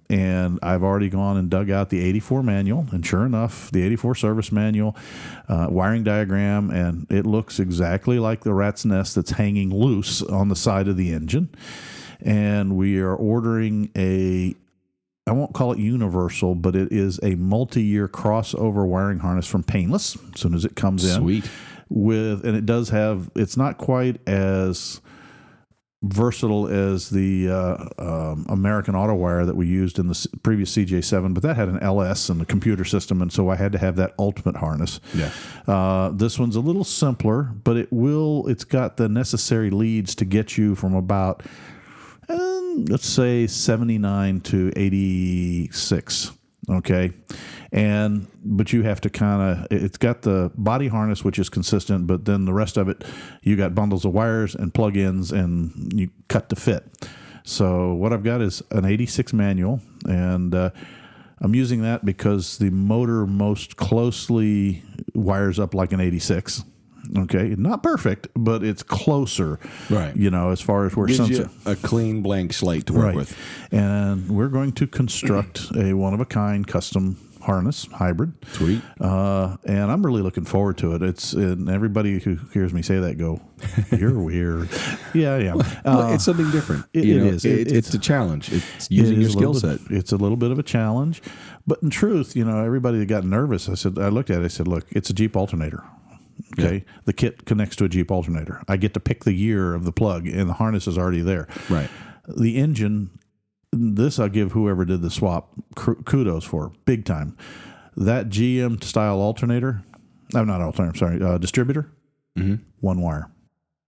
And I've already gone and dug out the 84 manual. And sure enough, the 84 service manual, wiring diagram, and it looks exactly like the rat's nest that's hanging loose on the side of the engine. And we are ordering I won't call it universal, but it is a multi-year crossover wiring harness from Painless as soon as it comes in. Sweet. And it does have, it's not quite as versatile as the American Auto Wire that we used in the previous CJ7, but that had an LS and a computer system, and so I had to have that ultimate harness. Yeah. This one's a little simpler, but it's got the necessary leads to get you from about, let's say 79 to 86. Okay. But you have to it's got the body harness, which is consistent, but then the rest of it, you got bundles of wires and plug-ins and you cut to fit. So what I've got is an 86 manual, and I'm using that because the motor most closely wires up like an 86. Okay, not perfect, but it's closer. Right. As far as where gives you a clean blank slate to work with. And we're going to construct a one-of-a-kind custom harness hybrid. Sweet. And I'm really looking forward to it. And everybody who hears me say that go, you're weird. Yeah. Well, it's something different. It is. It's a challenge. It's using your skill set. It's a little bit of a challenge. But in truth, everybody that got nervous, I looked at it, I said, look, it's a Jeep alternator. Okay. Yeah. The kit connects to a Jeep alternator. I get to pick the year of the plug, and the harness is already there. Right. The engine, this I'll give whoever did the swap kudos for, big time. That GM style alternator, distributor, one wire.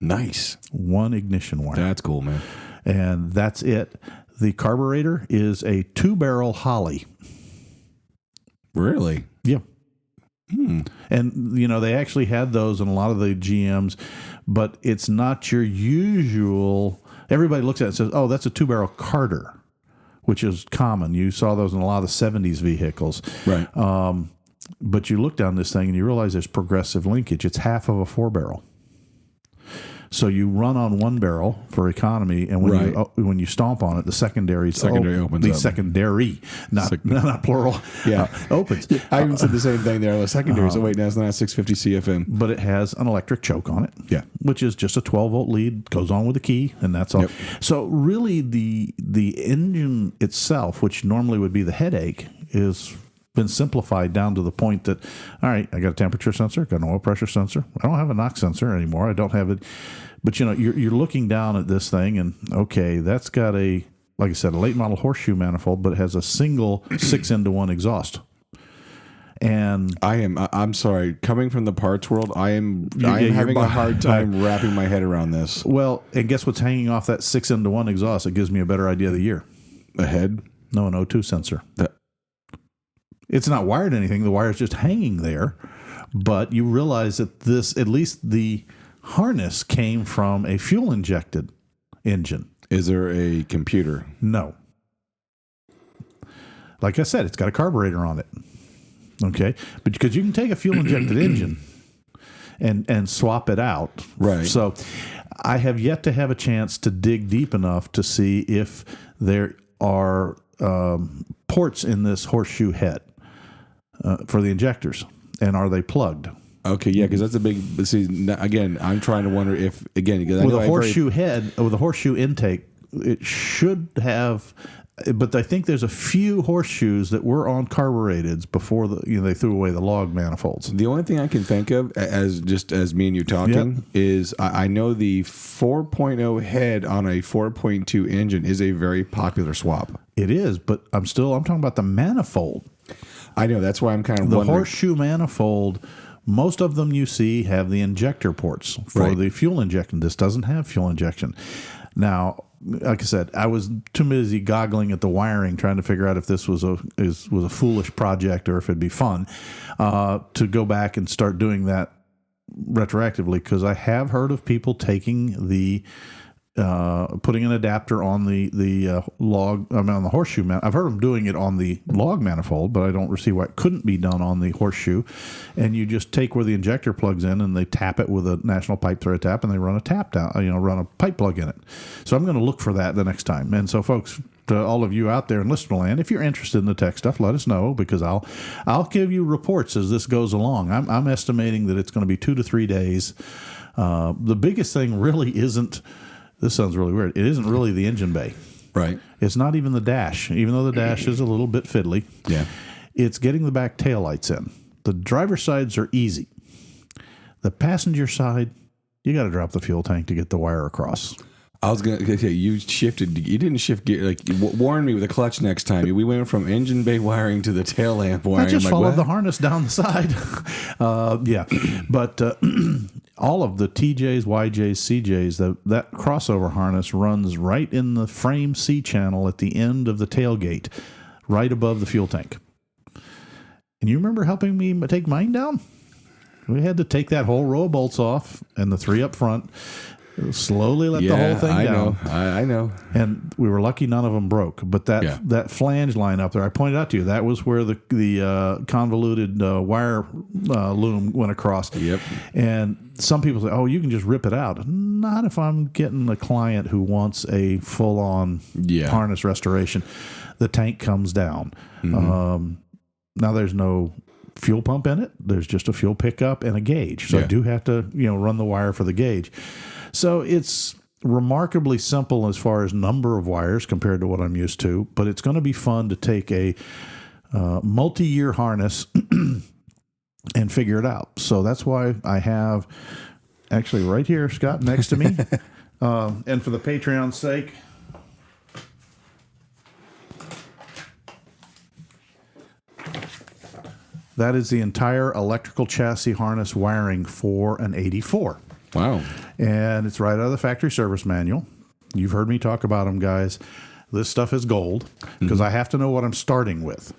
Nice. One ignition wire. That's cool, man. And that's it. The carburetor is a 2-barrel Holly. Really? Yeah. And, they actually had those in a lot of the GMs, but it's not your usual. Everybody looks at it and says, oh, that's a 2-barrel Carter, which is common. You saw those in a lot of the 70s vehicles. Right. But you look down this thing and you realize there's progressive linkage. It's half of a 4-barrel. So you run on 1 barrel for economy, and when you stomp on it, the secondary opens up. Secondary, not plural. Yeah, opens. I even said the same thing there. The secondary. So wait, now it's not 650 CFM, but it has an electric choke on it. Yeah, which is just a 12-volt lead, goes on with a key, and that's all. Yep. So really, the engine itself, which normally would be the headache, is been simplified down to the point that, all right, I got a temperature sensor, got an oil pressure sensor. I don't have a NOx sensor anymore. I don't have it. But, you're looking down at this thing and, okay, that's got like I said, a late model horseshoe manifold, but it has a single 6-into-1 exhaust. And I'm sorry, coming from the parts world, I am having a hard time wrapping my head around this. Well, and guess what's hanging off that 6-into-1 exhaust? It gives me a better idea of the year. A head? No, an O2 sensor. It's not wired to anything. The wire is just hanging there. But you realize that at least the harness came from a fuel-injected engine. Is there a computer? No. Like I said, it's got a carburetor on it. Okay? But because you can take a fuel-injected engine and swap it out. Right. So I have yet to have a chance to dig deep enough to see if there are ports in this horseshoe head for the injectors, and are they plugged? Okay, yeah, because that's a big. See, again, I'm trying to wonder if with a horseshoe head, with a horseshoe intake, it should have. But I think there's a few horseshoes that were on carbureteds before they threw away the log manifolds. The only thing I can think of, as me and you talking, is I know the 4.0 head on a 4.2 engine is a very popular swap. It is, but I'm talking about the manifold. I know, that's why I'm kind of the wondering. Horseshoe manifold. Most of them you see have the injector ports for the fuel injection. This doesn't have fuel injection. Now, like I said, I was too busy goggling at the wiring, trying to figure out if this was a foolish project or if it'd be fun to go back and start doing that retroactively, because I have heard of people taking the putting an adapter on the log, on the horseshoe. I've heard them doing it on the log manifold, but I don't see why it couldn't be done on the horseshoe. And you just take where the injector plugs in, and they tap it with a national pipe thread tap, and they run a tap down, run a pipe plug in it. So I'm going to look for that the next time. And so, folks, to all of you out there in listener land, if you're interested in the tech stuff, let us know, because I'll give you reports as this goes along. I'm estimating that it's going to be 2 to 3 days. The biggest thing really isn't. This sounds really weird. It isn't really the engine bay. Right. It's not even the dash, even though the dash is a little bit fiddly. Yeah. It's getting the back taillights in. The driver's sides are easy. The passenger side, you got to drop the fuel tank to get the wire across. I was going to say, you didn't shift gear. Like, warn me with a clutch next time. We went from engine bay wiring to the tail lamp wiring. I just followed the harness down the side. But all of the TJs, YJs, CJs, that crossover harness runs right in the frame C channel at the end of the tailgate, right above the fuel tank. And you remember helping me take mine down? We had to take that whole row of bolts off and the 3 up front. Slowly let the whole thing down. I know. And we were lucky none of them broke. But that flange line up there, I pointed out to you, that was where the convoluted wire loom went across. Yep. And some people say, oh, you can just rip it out. Not if I'm getting a client who wants a full-on harness restoration. The tank comes down. Mm-hmm. Now there's no fuel pump in it. There's just a fuel pickup and a gauge. So I do have to run the wire for the gauge. So it's remarkably simple as far as number of wires compared to what I'm used to, but it's going to be fun to take a multi-year harness and figure it out. So that's why I have actually right here, Scott, next to me. And for the Patreon's sake, that is the entire electrical chassis harness wiring for an 84. Wow. And it's right out of the factory service manual. You've heard me talk about them, guys. This stuff is gold because I have to know what I'm starting with,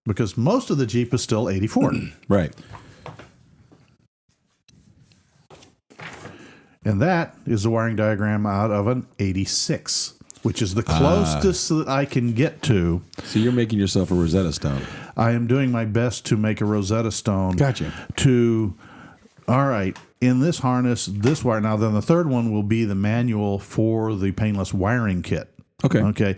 because most of the Jeep is still 84. Right. And that is the wiring diagram out of an 86, which is the closest that I can get to. So you're making yourself a Rosetta Stone. I am doing my best to make a Rosetta Stone. Gotcha. All right, in this harness, this wire. Now, then the third one will be the manual for the painless wiring kit. Okay.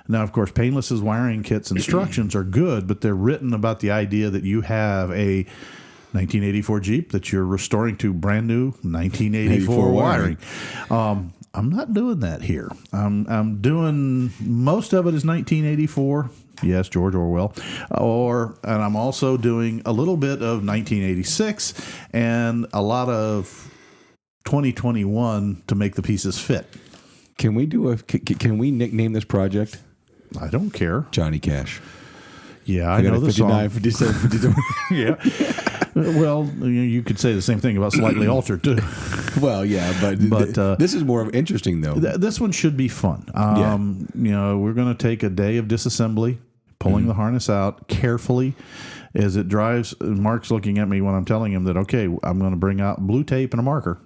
Now, of course, Painless's wiring kit's instructions are good, but they're written about the idea that you have a 1984 Jeep that you're restoring to brand new 1984 wiring. I'm not doing that here. I'm doing most of it is 1984. Yes, George Orwell. And I'm also doing a little bit of 1986 and a lot of 2021 to make the pieces fit. Can we nickname this project? I don't care. Johnny Cash. Yeah, I know the 59, song. 57, 52. Yeah. Well, you could say the same thing about Slightly Altered, too. Well, yeah, but this is more interesting, though. This one should be fun. We're going to take a day of disassembly, pulling the harness out carefully as it drives. Mark's looking at me when I'm telling him that, okay, I'm going to bring out blue tape and a marker.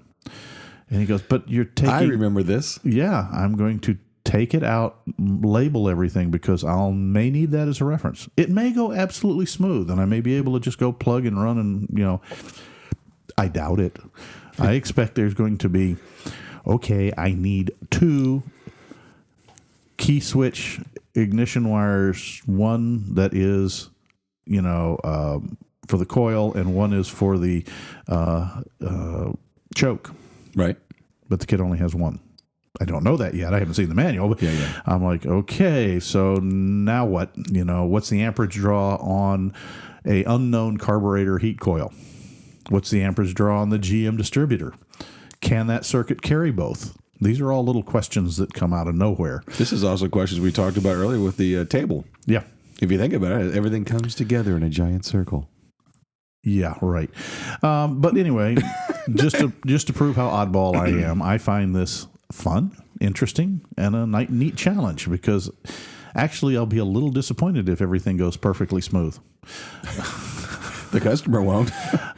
And he goes, but you're taking... I remember this. Yeah, I'm going to take it out, label everything, because I may need that as a reference. It may go absolutely smooth, and I may be able to just go plug and run and, I doubt it. I expect there's going to be, okay, I need 2 key switch ignition wires, one that is, for the coil, and one is for the choke. Right. But the kit only has one. I don't know that yet. I haven't seen the manual, but I'm like, okay, so now what? What's the amperage draw on a unknown carburetor heat coil? What's the amperage draw on the GM distributor? Can that circuit carry both? These are all little questions that come out of nowhere. This is also questions we talked about earlier with the table. Yeah. If you think about it, everything comes together in a giant circle. Yeah, right. But anyway, just to prove how oddball I am, I find this fun, interesting, and a neat challenge, because actually I'll be a little disappointed if everything goes perfectly smooth. The customer won't.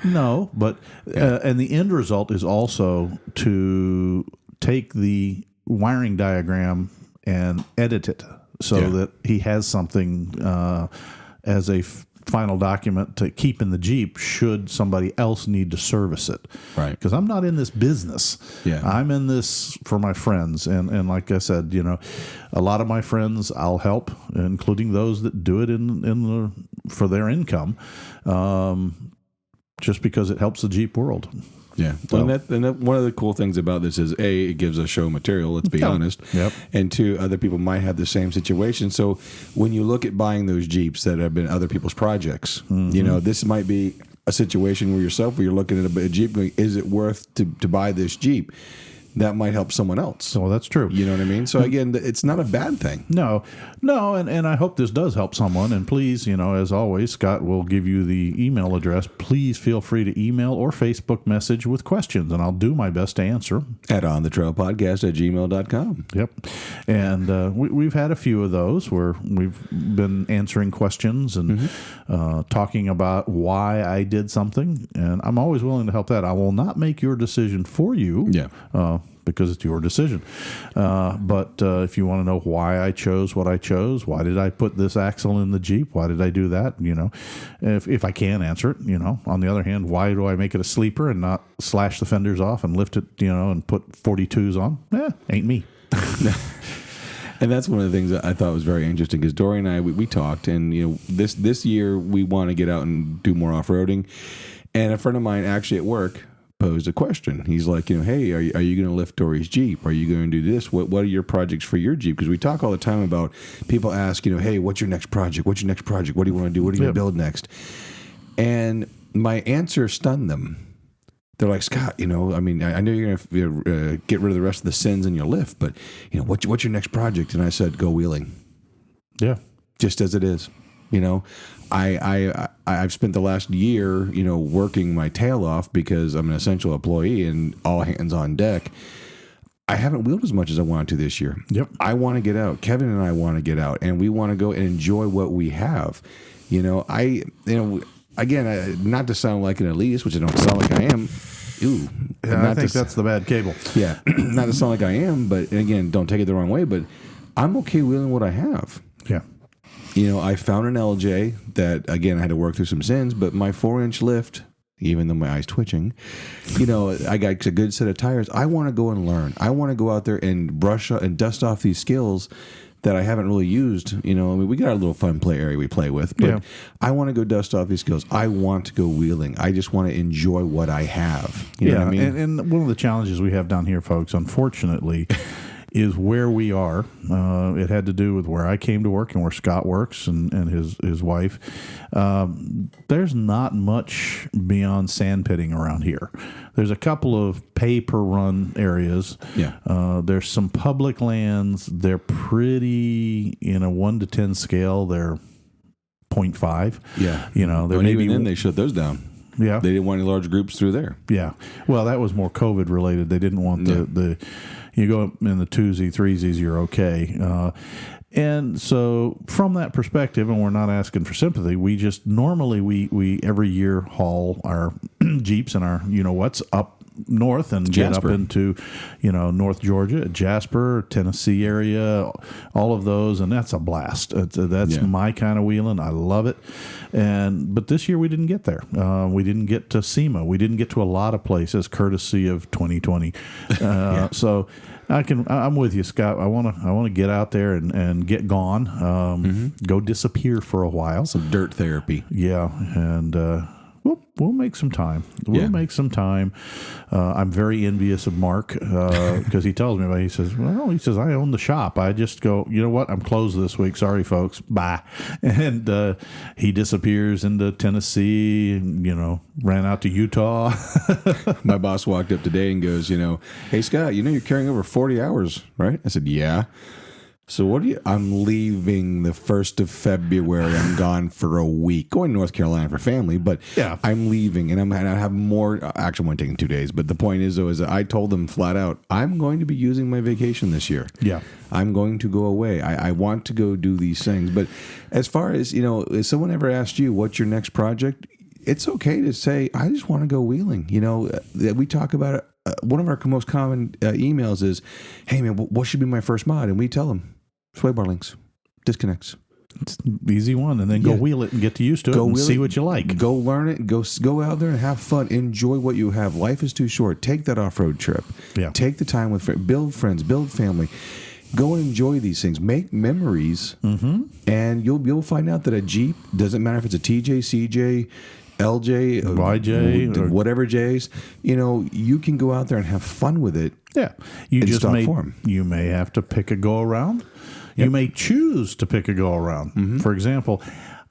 No, but and the end result is also to take the wiring diagram and edit it so that he has something as a final document to keep in the Jeep should somebody else need to service it. Right. Because I'm not in this business. Yeah. I'm in this for my friends. And like I said, a lot of my friends I'll help, including those that do it for their income, just because it helps the Jeep world. Yeah. So. And one of the cool things about this is, A, it gives us show material, let's be honest. Yep. And 2, other people might have the same situation. So when you look at buying those Jeeps that have been other people's projects, this might be a situation where you're looking at a Jeep going, is it worth to buy this Jeep? That might help someone else. Well, that's true. You know what I mean? So again, it's not a bad thing. No, and I hope this does help someone. And please, as always, Scott will give you the email address. Please feel free to email or Facebook message with questions, and I'll do my best to answer. At onthetrailpodcast@gmail.com. Yep. And we've had a few of those where we've been answering questions and talking about why I did something. And I'm always willing to help that. I will not make your decision for you. Yeah. Because it's your decision. But if you want to know why I chose what I chose, why did I put this axle in the Jeep? Why did I do that? If I can answer it, On the other hand, why do I make it a sleeper and not slash the fenders off and lift it, and put 42s on? Ain't me. And that's one of the things that I thought was very interesting, because Dory and I, we talked, and this year we want to get out and do more off-roading. And a friend of mine actually at work posed a question. He's like, hey, are you going to lift Dory's Jeep? Are you going to do this? What are your projects for your Jeep? Because we talk all the time about, people ask, hey, what's your next project? What's your next project? What do you want to do? What are you going to build next? And my answer stunned them. They're like, Scott, I know you're going to get rid of the rest of the sins in your lift, but what's your next project? And I said, go wheeling. Yeah. Just as it is. I've spent the last year, working my tail off because I'm an essential employee and all hands on deck. I haven't wheeled as much as I wanted to this year. Yep. I want to get out. Kevin and I want to get out, and we want to go and enjoy what we have. Again, not to sound like an elitist, which I don't sound like I am. ooh. Yeah, I think that's the bad cable. Yeah, not to sound like I am, but again, don't take it the wrong way, but I'm okay wheeling what I have. Yeah. You know, I found an LJ that, again, I had to work through some sins, but my 4-inch lift, even though my eye's twitching, you know, I got a good set of tires. I want to go and learn. I want to go out there and brush and dust off these skills that I haven't really used. You know, I mean, we got our little fun play area we play with, but I want to go dust off these skills. I want to go wheeling. I just want to enjoy what I have. You know what I mean? And one of the challenges we have down here, folks, unfortunately, is where we are. It had to do with where I came to work and where Scott works and his wife. There's not much beyond sand pitting around here. There's a couple of pay-per-run areas. Yeah. There's some public lands. They're pretty, in a 1 to 10 scale, they're 0.5. Yeah. You know, And even then, they shut those down. Yeah. They didn't want any large groups through there. Yeah. Well, that was more COVID related. They didn't want the you go in the 2Z, 3Zs, you're okay. And so from that perspective, and we're not asking for sympathy, we just normally we every year haul our Jeeps and our what's up north and get up into North Georgia, Jasper, Tennessee area, all of those, and that's a blast. That's my kind of wheeling. I love it. But this year we didn't get there. We didn't get to SEMA. We didn't get to a lot of places courtesy of 2020. So I'm with you, Scott. I want to get out there and get gone. Go disappear for a while. Some dirt therapy. Yeah, and we'll make some time. We'll make some time. I'm very envious of Mark because he tells me about it. He says, I own the shop. I just go, you know what? I'm closed this week. Sorry, folks. Bye. And he disappears into Tennessee, ran out to Utah. My boss walked up today and goes, hey, Scott, you're carrying over 40 hours, right? I said, yeah. So I'm leaving the 1st of February. I'm gone for a week, going to North Carolina for family, but I'm leaving and I have more. Actually, I'm only taking 2 days, but the point is, though, is that I told them flat out, I'm going to be using my vacation this year. Yeah. I'm going to go away. I want to go do these things. But as far as, if someone ever asked you, what's your next project? It's okay to say, I just want to go wheeling. We talk about it. One of our most common emails is, hey, man, what should be my first mod? And we tell them, sway bar links, disconnects. It's an easy one. And then go wheel it and get used to it and see what you like. Go learn it. Go out there and have fun. Enjoy what you have. Life is too short. Take that off-road trip. Yeah. Take the time with friends. Build friends. Build family. Go and enjoy these things. Make memories. And you'll find out that a Jeep, doesn't matter if it's a TJ, CJ, LJ, YJ, or whatever J's, you can go out there and have fun with it. Yeah. You may have to pick a go around. You may choose to pick a go around. For example,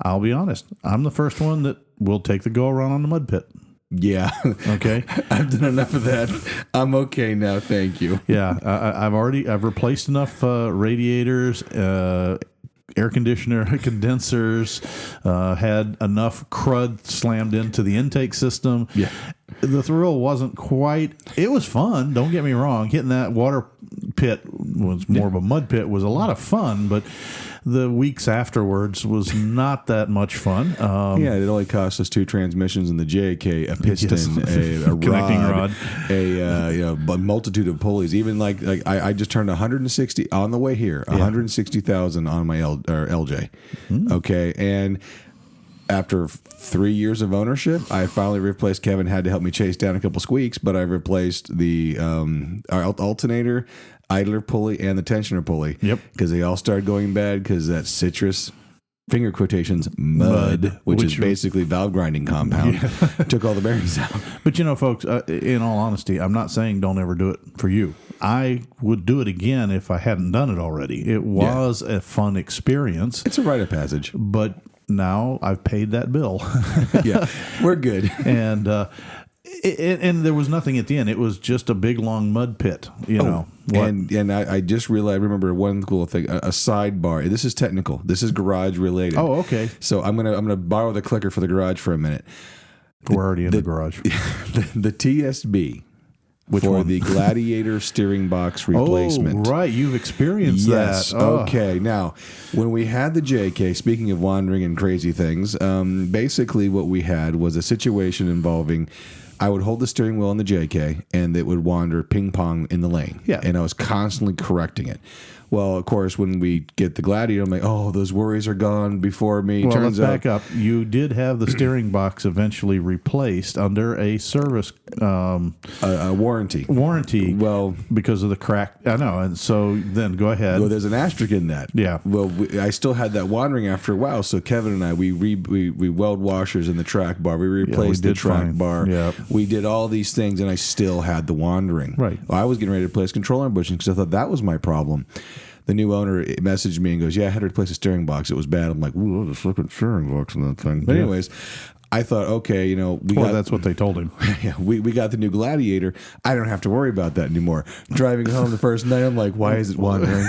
I'll be honest, I'm the first one that will take the go around on the mud pit. Yeah. Okay. I've done enough of that. I'm okay now. Thank you. Yeah. I've replaced enough radiators, air conditioner condensers, had enough crud slammed into the intake system. Yeah. The thrill wasn't quite, it was fun, don't get me wrong. Hitting that water pit was more of a mud pit, was a lot of fun, but the weeks afterwards was not that much fun. It only cost us 2 transmissions in the JK, a piston, a connecting rod, a multitude of pulleys. Even like I just turned 160 on the way here, 160,000 on my LJ. Okay, and after 3 years of ownership, I finally replaced. Kevin had to help me chase down a couple squeaks, but I replaced the alternator, idler pulley, and the tensioner pulley. Yep. Because they all started going bad because that citrus, finger quotations, mud, which is basically valve grinding compound, took all the bearings out. But folks, in all honesty, I'm not saying don't ever do it for you. I would do it again if I hadn't done it already. It was a fun experience. It's a rite of passage. But now I've paid that bill. Yeah, we're good. And there was nothing at the end. It was just a big long mud pit. And I just realized. I remember one cool thing. A sidebar. This is technical. This is garage related. Oh, okay. So I'm gonna borrow the clicker for the garage for a minute. We're already in the garage. The TSB. Which for one? the Gladiator steering box replacement. Oh, right. You've experienced that. Yes. Okay. Now, when we had the JK, speaking of wandering and crazy things, basically what we had was a situation involving I would hold the steering wheel on the JK, and it would wander ping pong in the lane. Yeah. And I was constantly correcting it. Well, of course, when we get the Gladiator, I'm like, oh, those worries are gone before me. Well, Turns let's back out, up. You did have the steering box eventually replaced under a service a warranty. Well, because of the crack. I know. And so then go ahead. Well, there's an asterisk in that. Yeah. Well, I still had that wandering after a while. So Kevin and I, we weld washers in the track bar. We replaced the track bar. Yeah. We did all these things, and I still had the wandering. Right. Well, I was getting ready to replace control arm bushings because I thought that was my problem. The new owner messaged me and goes, yeah, I had to replace the steering box. It was bad. I'm like, ooh, there's a fucking steering box in that thing. But anyways, I thought, okay, that's what they told him. Yeah, we got the new Gladiator. I don't have to worry about that anymore. Driving home the first night, I'm like, why is it wandering?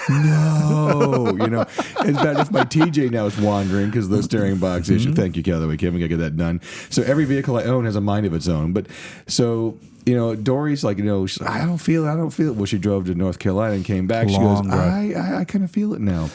No, it's bad if my TJ now is wandering because of the steering box issue. Thank you, Kelly. Kevin, got to get that done. So every vehicle I own has a mind of its own. But so, Dory's like, she's like, I don't feel it. Well, she drove to North Carolina and came back. She goes, I kind of feel it now.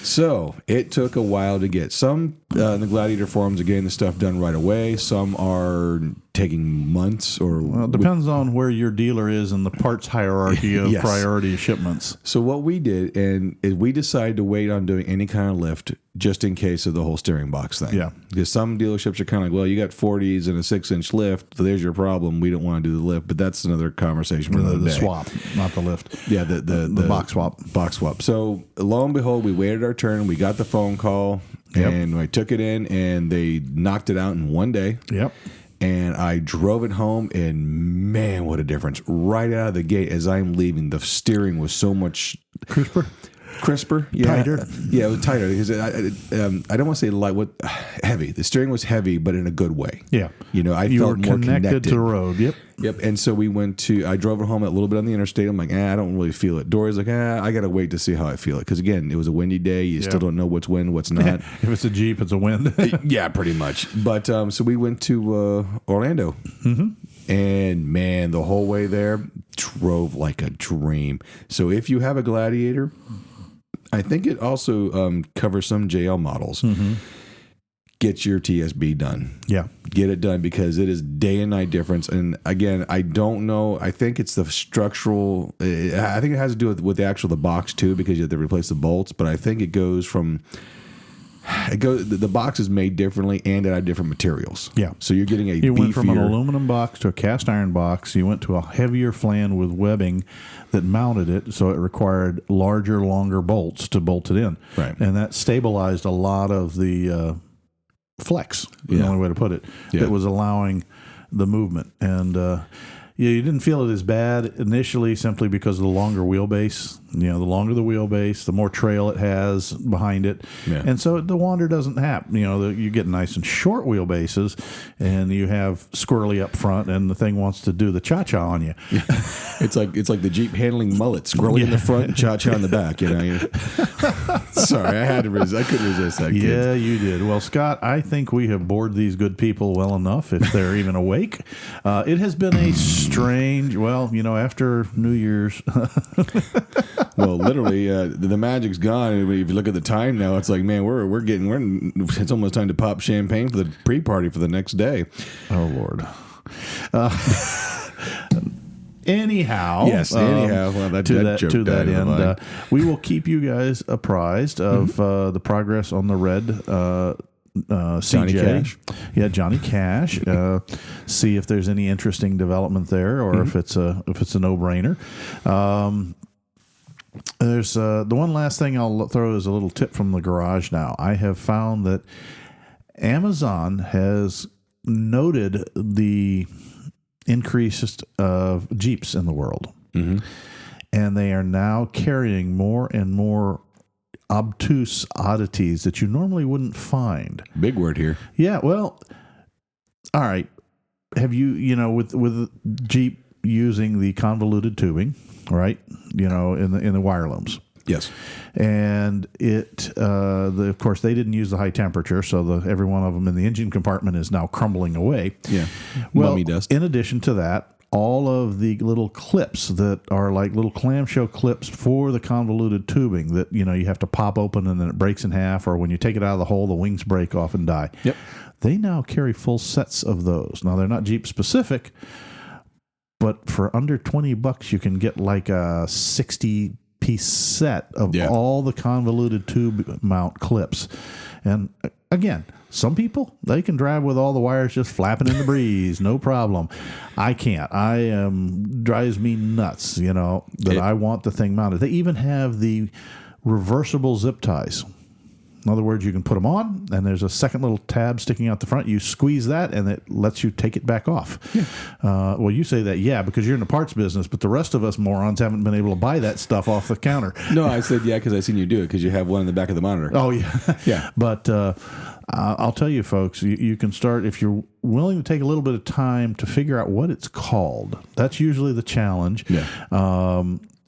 So it took a while to get some in the Gladiator forums are getting the stuff done right away. Some are taking months or it depends on where your dealer is in the parts hierarchy of priority shipments. So what we did, and we decided to wait on doing any kind of lift just in case of the whole steering box thing. Yeah. Because some dealerships are kind of like, well, you got 40s and a 6-inch lift, so there's your problem. We don't want to do the lift, but that's another conversation for another day. The swap, not the lift. Yeah, the box swap. Box swap. So lo and behold, we waited our turn. We got the phone call, and I took it in, and they knocked it out in one day. Yep. And I drove it home, and man, what a difference. Right out of the gate, as I'm leaving, the steering was so much crisper, tighter. Yeah, it was tighter because I don't want to say light, heavy. The steering was heavy, but in a good way. Yeah, I you felt were more connected to the road. Yep. And so I drove it home a little bit on the interstate. I'm like, I don't really feel it. Dory's like, I got to wait to see how I feel it. Because again, it was a windy day. You still don't know what's wind, what's not. If it's a Jeep, it's a wind. Yeah, pretty much. But so we went to Orlando. Mm-hmm. And man, the whole way there, drove like a dream. So if you have a Gladiator, I think it also covers some JL models. Mm-hmm. Get your TSB done. Yeah. Get it done because it is day and night difference. And again, I don't know. I think it's the structural. I think it has to do with the box too because you have to replace the bolts. But I think it goes from. The box is made differently and out of different materials. Yeah. So you're getting You went from an aluminum box to a cast iron box. You went to a heavier flan with webbing that mounted it, so it required larger, longer bolts to bolt it in. Right. And that stabilized a lot of the flex, the only way to put it, that was allowing the movement. And you didn't feel it as bad initially simply because of the longer wheelbase. The longer the wheelbase, the more trail it has behind it. Yeah. And so the wander doesn't happen. You get nice and short wheelbases, and you have squirrely up front, and the thing wants to do the cha-cha on you. Yeah. It's like the Jeep handling mullet, squirrely in the front and cha-cha in the back. Sorry, I had to resist. I couldn't resist that. Kids. Yeah, you did. Well, Scott, I think we have bored these good people well enough if they're even awake. It has been a strange, after New Year's. Well, literally, the magic's gone. If you look at the time now, it's like, man, it's almost time to pop champagne for the pre-party for the next day. Oh Lord. Anyhow, well, to that end, we will keep you guys apprised of the progress on the red. CJ. Johnny Cash. Yeah, Johnny Cash. See if there's any interesting development there, or if it's a no-brainer. There's the one last thing I'll throw is a little tip from the garage. Now, I have found that Amazon has noted the increase of Jeeps in the world, and they are now carrying more and more obtuse oddities that you normally wouldn't find. Big word here. Yeah, well, all right. Have you, with Jeep using the convoluted tubing, right? In the wire looms. Yes. And of course, they didn't use the high temperature, so every one of them in the engine compartment is now crumbling away. Yeah. Well, Mummy dust. In addition to that, all of the little clips that are like little clamshell clips for the convoluted tubing that, you have to pop open and then it breaks in half, or when you take it out of the hole, the wings break off and die. Yep. They now carry full sets of those. Now, they're not Jeep specific, but for under $20, you can get like a 60-piece set of all the convoluted tube mount clips. And again, some people, they can drive with all the wires just flapping in the breeze, no problem. I can't. Drives me nuts, that I want the thing mounted. They even have the reversible zip ties. In other words, you can put them on, and there's a second little tab sticking out the front. You squeeze that, and it lets you take it back off. Yeah. Well, you say that, because you're in the parts business, but the rest of us morons haven't been able to buy that stuff off the counter. No, I said because I've seen you do it, because you have one in the back of the monitor. Oh, yeah. Yeah. But I'll tell you, folks, you can start, if you're willing to take a little bit of time to figure out what it's called. That's usually the challenge. Yeah.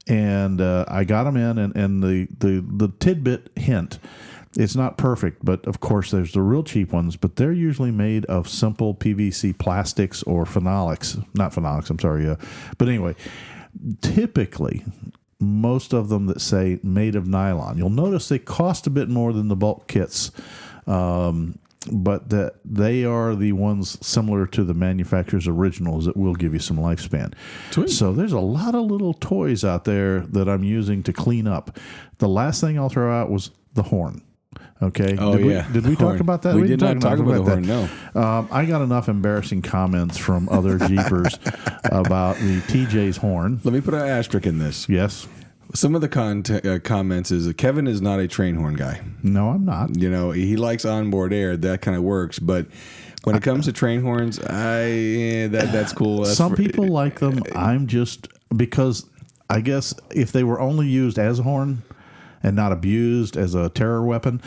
And I got them in, and the tidbit hint, it's not perfect, but of course there's the real cheap ones, but they're usually made of simple PVC plastics or phenolics. Not phenolics, I'm sorry. But anyway, typically, most of them that say made of nylon, you'll notice they cost a bit more than the bulk kits, but that they are the ones similar to the manufacturer's originals that will give you some lifespan. Sweet. So there's a lot of little toys out there that I'm using to clean up. The last thing I'll throw out was the horn. Okay. Oh, did we talk about that? We did not talk about the horn, no. I got enough embarrassing comments from other Jeepers about the TJ's horn. Let me put an asterisk in this. Yes. Some of the comments is that Kevin is not a train horn guy. No, I'm not. He likes onboard air. That kind of works. But when it comes to train horns, that's cool. Some people like them. I'm just, because I guess if they were only used as a horn and not abused as a terror weapon,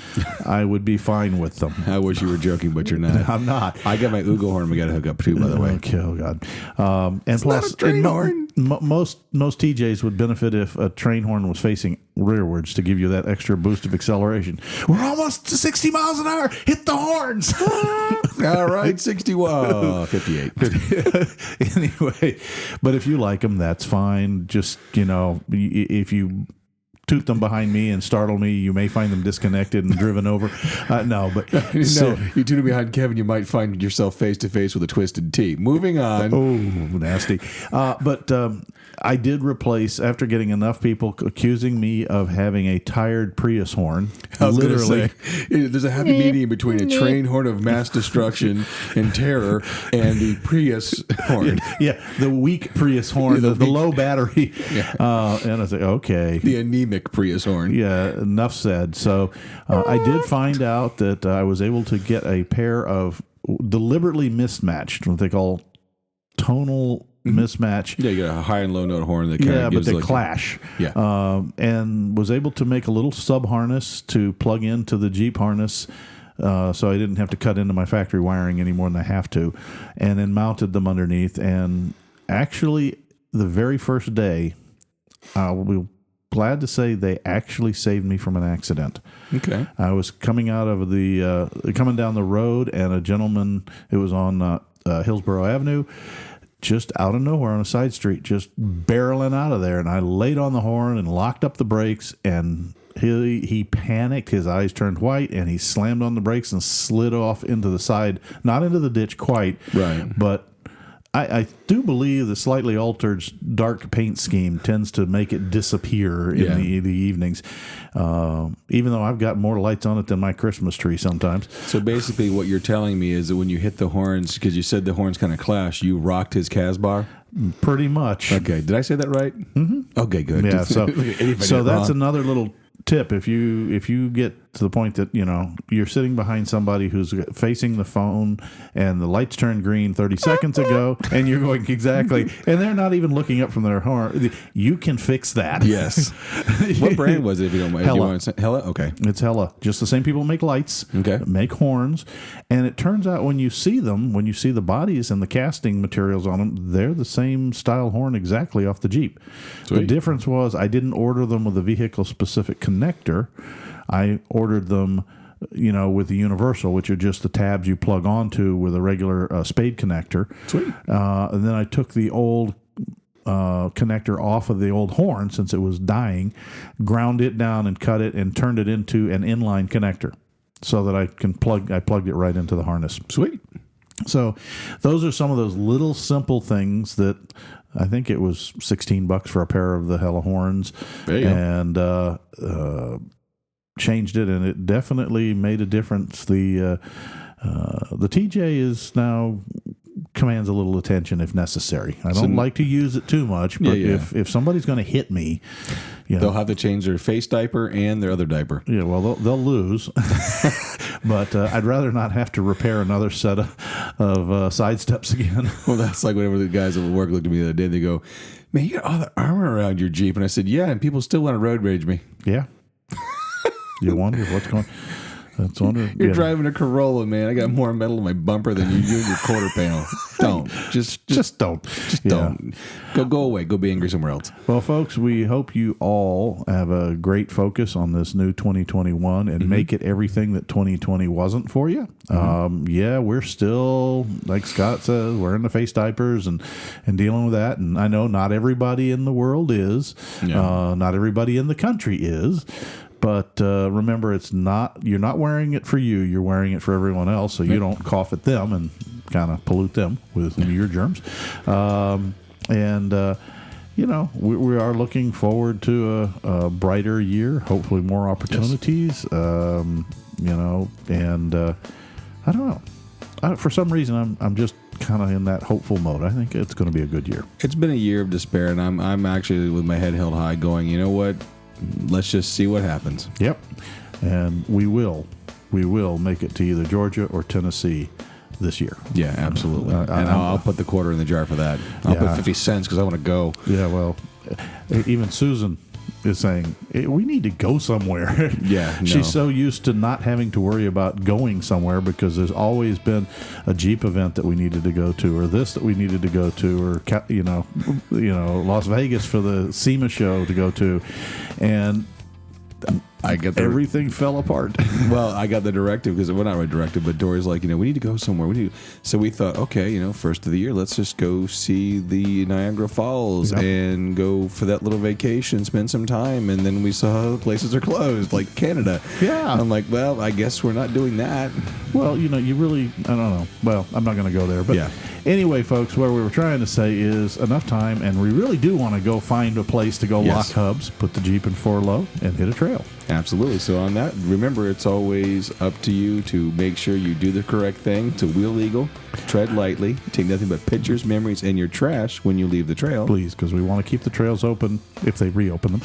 I would be fine with them. I wish you were joking, but you're not. I'm not. I got my Ugo horn we got to hook up too, by the way. Okay, oh God. And it's plus, not a train horn. Most TJs would benefit if a train horn was facing rearwards to give you that extra boost of acceleration. We're almost to 60 miles an hour. Hit the horns. All right, 61. 58. Anyway, but if you like them, that's fine. Just, if you toot them behind me and startle me, you may find them disconnected and driven over. No, but you toot them behind Kevin, you might find yourself face to face with a twisted T. Moving on. Oh, nasty. But I did replace, after getting enough people accusing me of having a tired Prius horn. Literally, there's a happy medium between a train horn of mass destruction and terror and the Prius horn. Yeah, the weak Prius horn, the low battery. Yeah. And I was like, okay. The anemic Prius horn. Yeah, enough said. So I did find out that I was able to get a pair of deliberately mismatched, what they call tonal mismatch. Yeah, you got a high and low note horn that kind of gives, but they clash. Yeah. And was able to make a little sub harness to plug into the Jeep harness, so I didn't have to cut into my factory wiring any more than I have to, and then mounted them underneath. And actually, the very first day, we'll glad to say they actually saved me from an accident. Okay. I was coming out of coming down the road, and a gentleman, it was on Hillsborough Avenue, just out of nowhere on a side street, just barreling out of there. And I laid on the horn and locked up the brakes, and he panicked. His eyes turned white, and he slammed on the brakes and slid off into the side, not into the ditch quite, right, but I do believe the slightly altered dark paint scheme tends to make it disappear in the evenings, even though I've got more lights on it than my Christmas tree sometimes. So basically what you're telling me is that when you hit the horns, because you said the horns kind of clash, you rocked his Casbah? Pretty much. Okay. Did I say that right? Mm-hmm. Okay, good. Yeah, so that's another little tip. If you get to the point that you're sitting behind somebody who's facing the phone and the lights turned green 30 seconds ago, and you're going exactly, and they're not even looking up from their horn, you can fix that. Yes. What brand was it, if you don't mind? Hella. Hella? Okay. It's Hella. Just the same people make lights, make horns, and it turns out when you see them, when you see the bodies and the casting materials on them, they're the same style horn exactly off the Jeep. Sweet. The difference was I didn't order them with a vehicle-specific connector. I ordered them with the universal, which are just the tabs you plug onto with a regular spade connector. Sweet. And then I took the old connector off of the old horn since it was dying, ground it down and cut it and turned it into an inline connector so that I plugged it right into the harness. Sweet. So those are some of those little simple things that I think it was $16 for a pair of the Hella horns, and changed it, and it definitely made a difference. The TJ is now commands a little attention if necessary. I don't like to use it too much, but if somebody's going to hit me, they'll have to change their face diaper and their other diaper. Yeah, well, they'll lose. But I'd rather not have to repair another set of side steps again. Well, that's like whenever the guys at work looked at me the other day, they go, "Man, you got all the armor around your Jeep." And I said, "Yeah," and people still want to road rage me. Yeah. You wonder what's going on. That's wonder. You're driving a Corolla, man. I got more metal in my bumper than you do in your quarter panel. Don't. Just don't. Just don't. Go away. Go be angry somewhere else. Well, folks, we hope you all have a great focus on this new 2021 and make it everything that 2020 wasn't for you. We're still, like Scott says, wearing the face diapers and dealing with that. And I know not everybody in the world is. Not everybody in the country is. But remember, you're not wearing it for you. You're wearing it for everyone else, so you don't cough at them and kind of pollute them with your germs. We are looking forward to a brighter year, hopefully more opportunities, and I don't know. For some reason, I'm just kind of in that hopeful mode. I think it's going to be a good year. It's been a year of despair, and I'm actually with my head held high going, you know what? Let's just see what happens. Yep. And we will make it to either Georgia or Tennessee this year. Yeah, absolutely. And I'll put the quarter in the jar for that. I'll put 50 cents because I want to go. Yeah, well, even Susan is saying, we need to go somewhere. Yeah, no. She's so used to not having to worry about going somewhere because there's always been a Jeep event that we needed to go to, or this that we needed to go to, or Las Vegas for the SEMA show to go to, and everything fell apart. Well, I got the directive because, well, not really directive, but Dory's like, we need to go somewhere. So we thought, okay, first of the year, let's just go see the Niagara Falls and go for that little vacation, spend some time. And then we saw the places are closed, like Canada. Yeah. I'm like, well, I guess we're not doing that. Well, you really, I don't know. Well, I'm not going to go there. But anyway, folks, what we were trying to say is enough time, and we really do want to go find a place to go lock hubs, put the Jeep in 4-low, and hit a trail. Absolutely. So on that, remember, it's always up to you to make sure you do the correct thing, to wheel legal, tread lightly, take nothing but pictures, memories, and your trash when you leave the trail. Please, because we want to keep the trails open if they reopen them.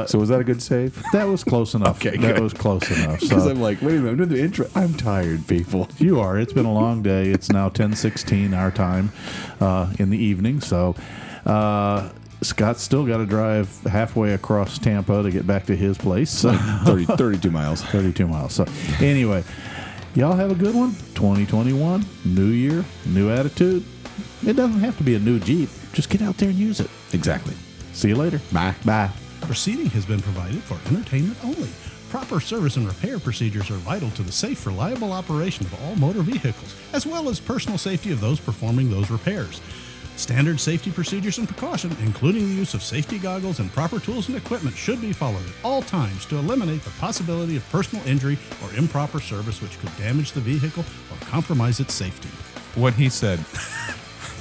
So was that a good save? That was close enough. Okay, that was close enough. Because I'm like, wait a minute, I'm doing the intro. I'm tired, people. You are. It's been a long day. It's now 10:16 our time in the evening. So Scott's still got to drive halfway across Tampa to get back to his place. So 32 miles. 32 miles. So anyway, y'all have a good one. 2021, new year, new attitude. It doesn't have to be a new Jeep. Just get out there and use it. Exactly. See you later. Bye. Bye. Proceeding has been provided for entertainment only. Proper service and repair procedures are vital to the safe, reliable operation of all motor vehicles, as well as personal safety of those performing those repairs. Standard safety procedures and precaution, including the use of safety goggles and proper tools and equipment, should be followed at all times to eliminate the possibility of personal injury or improper service which could damage the vehicle or compromise its safety. What he said.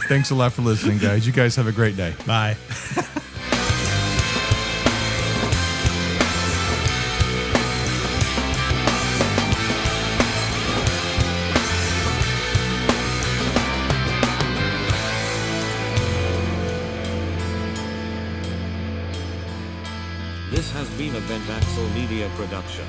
Thanks a lot for listening, guys. You guys have a great day. Bye. This has been a Bent Axle Media production.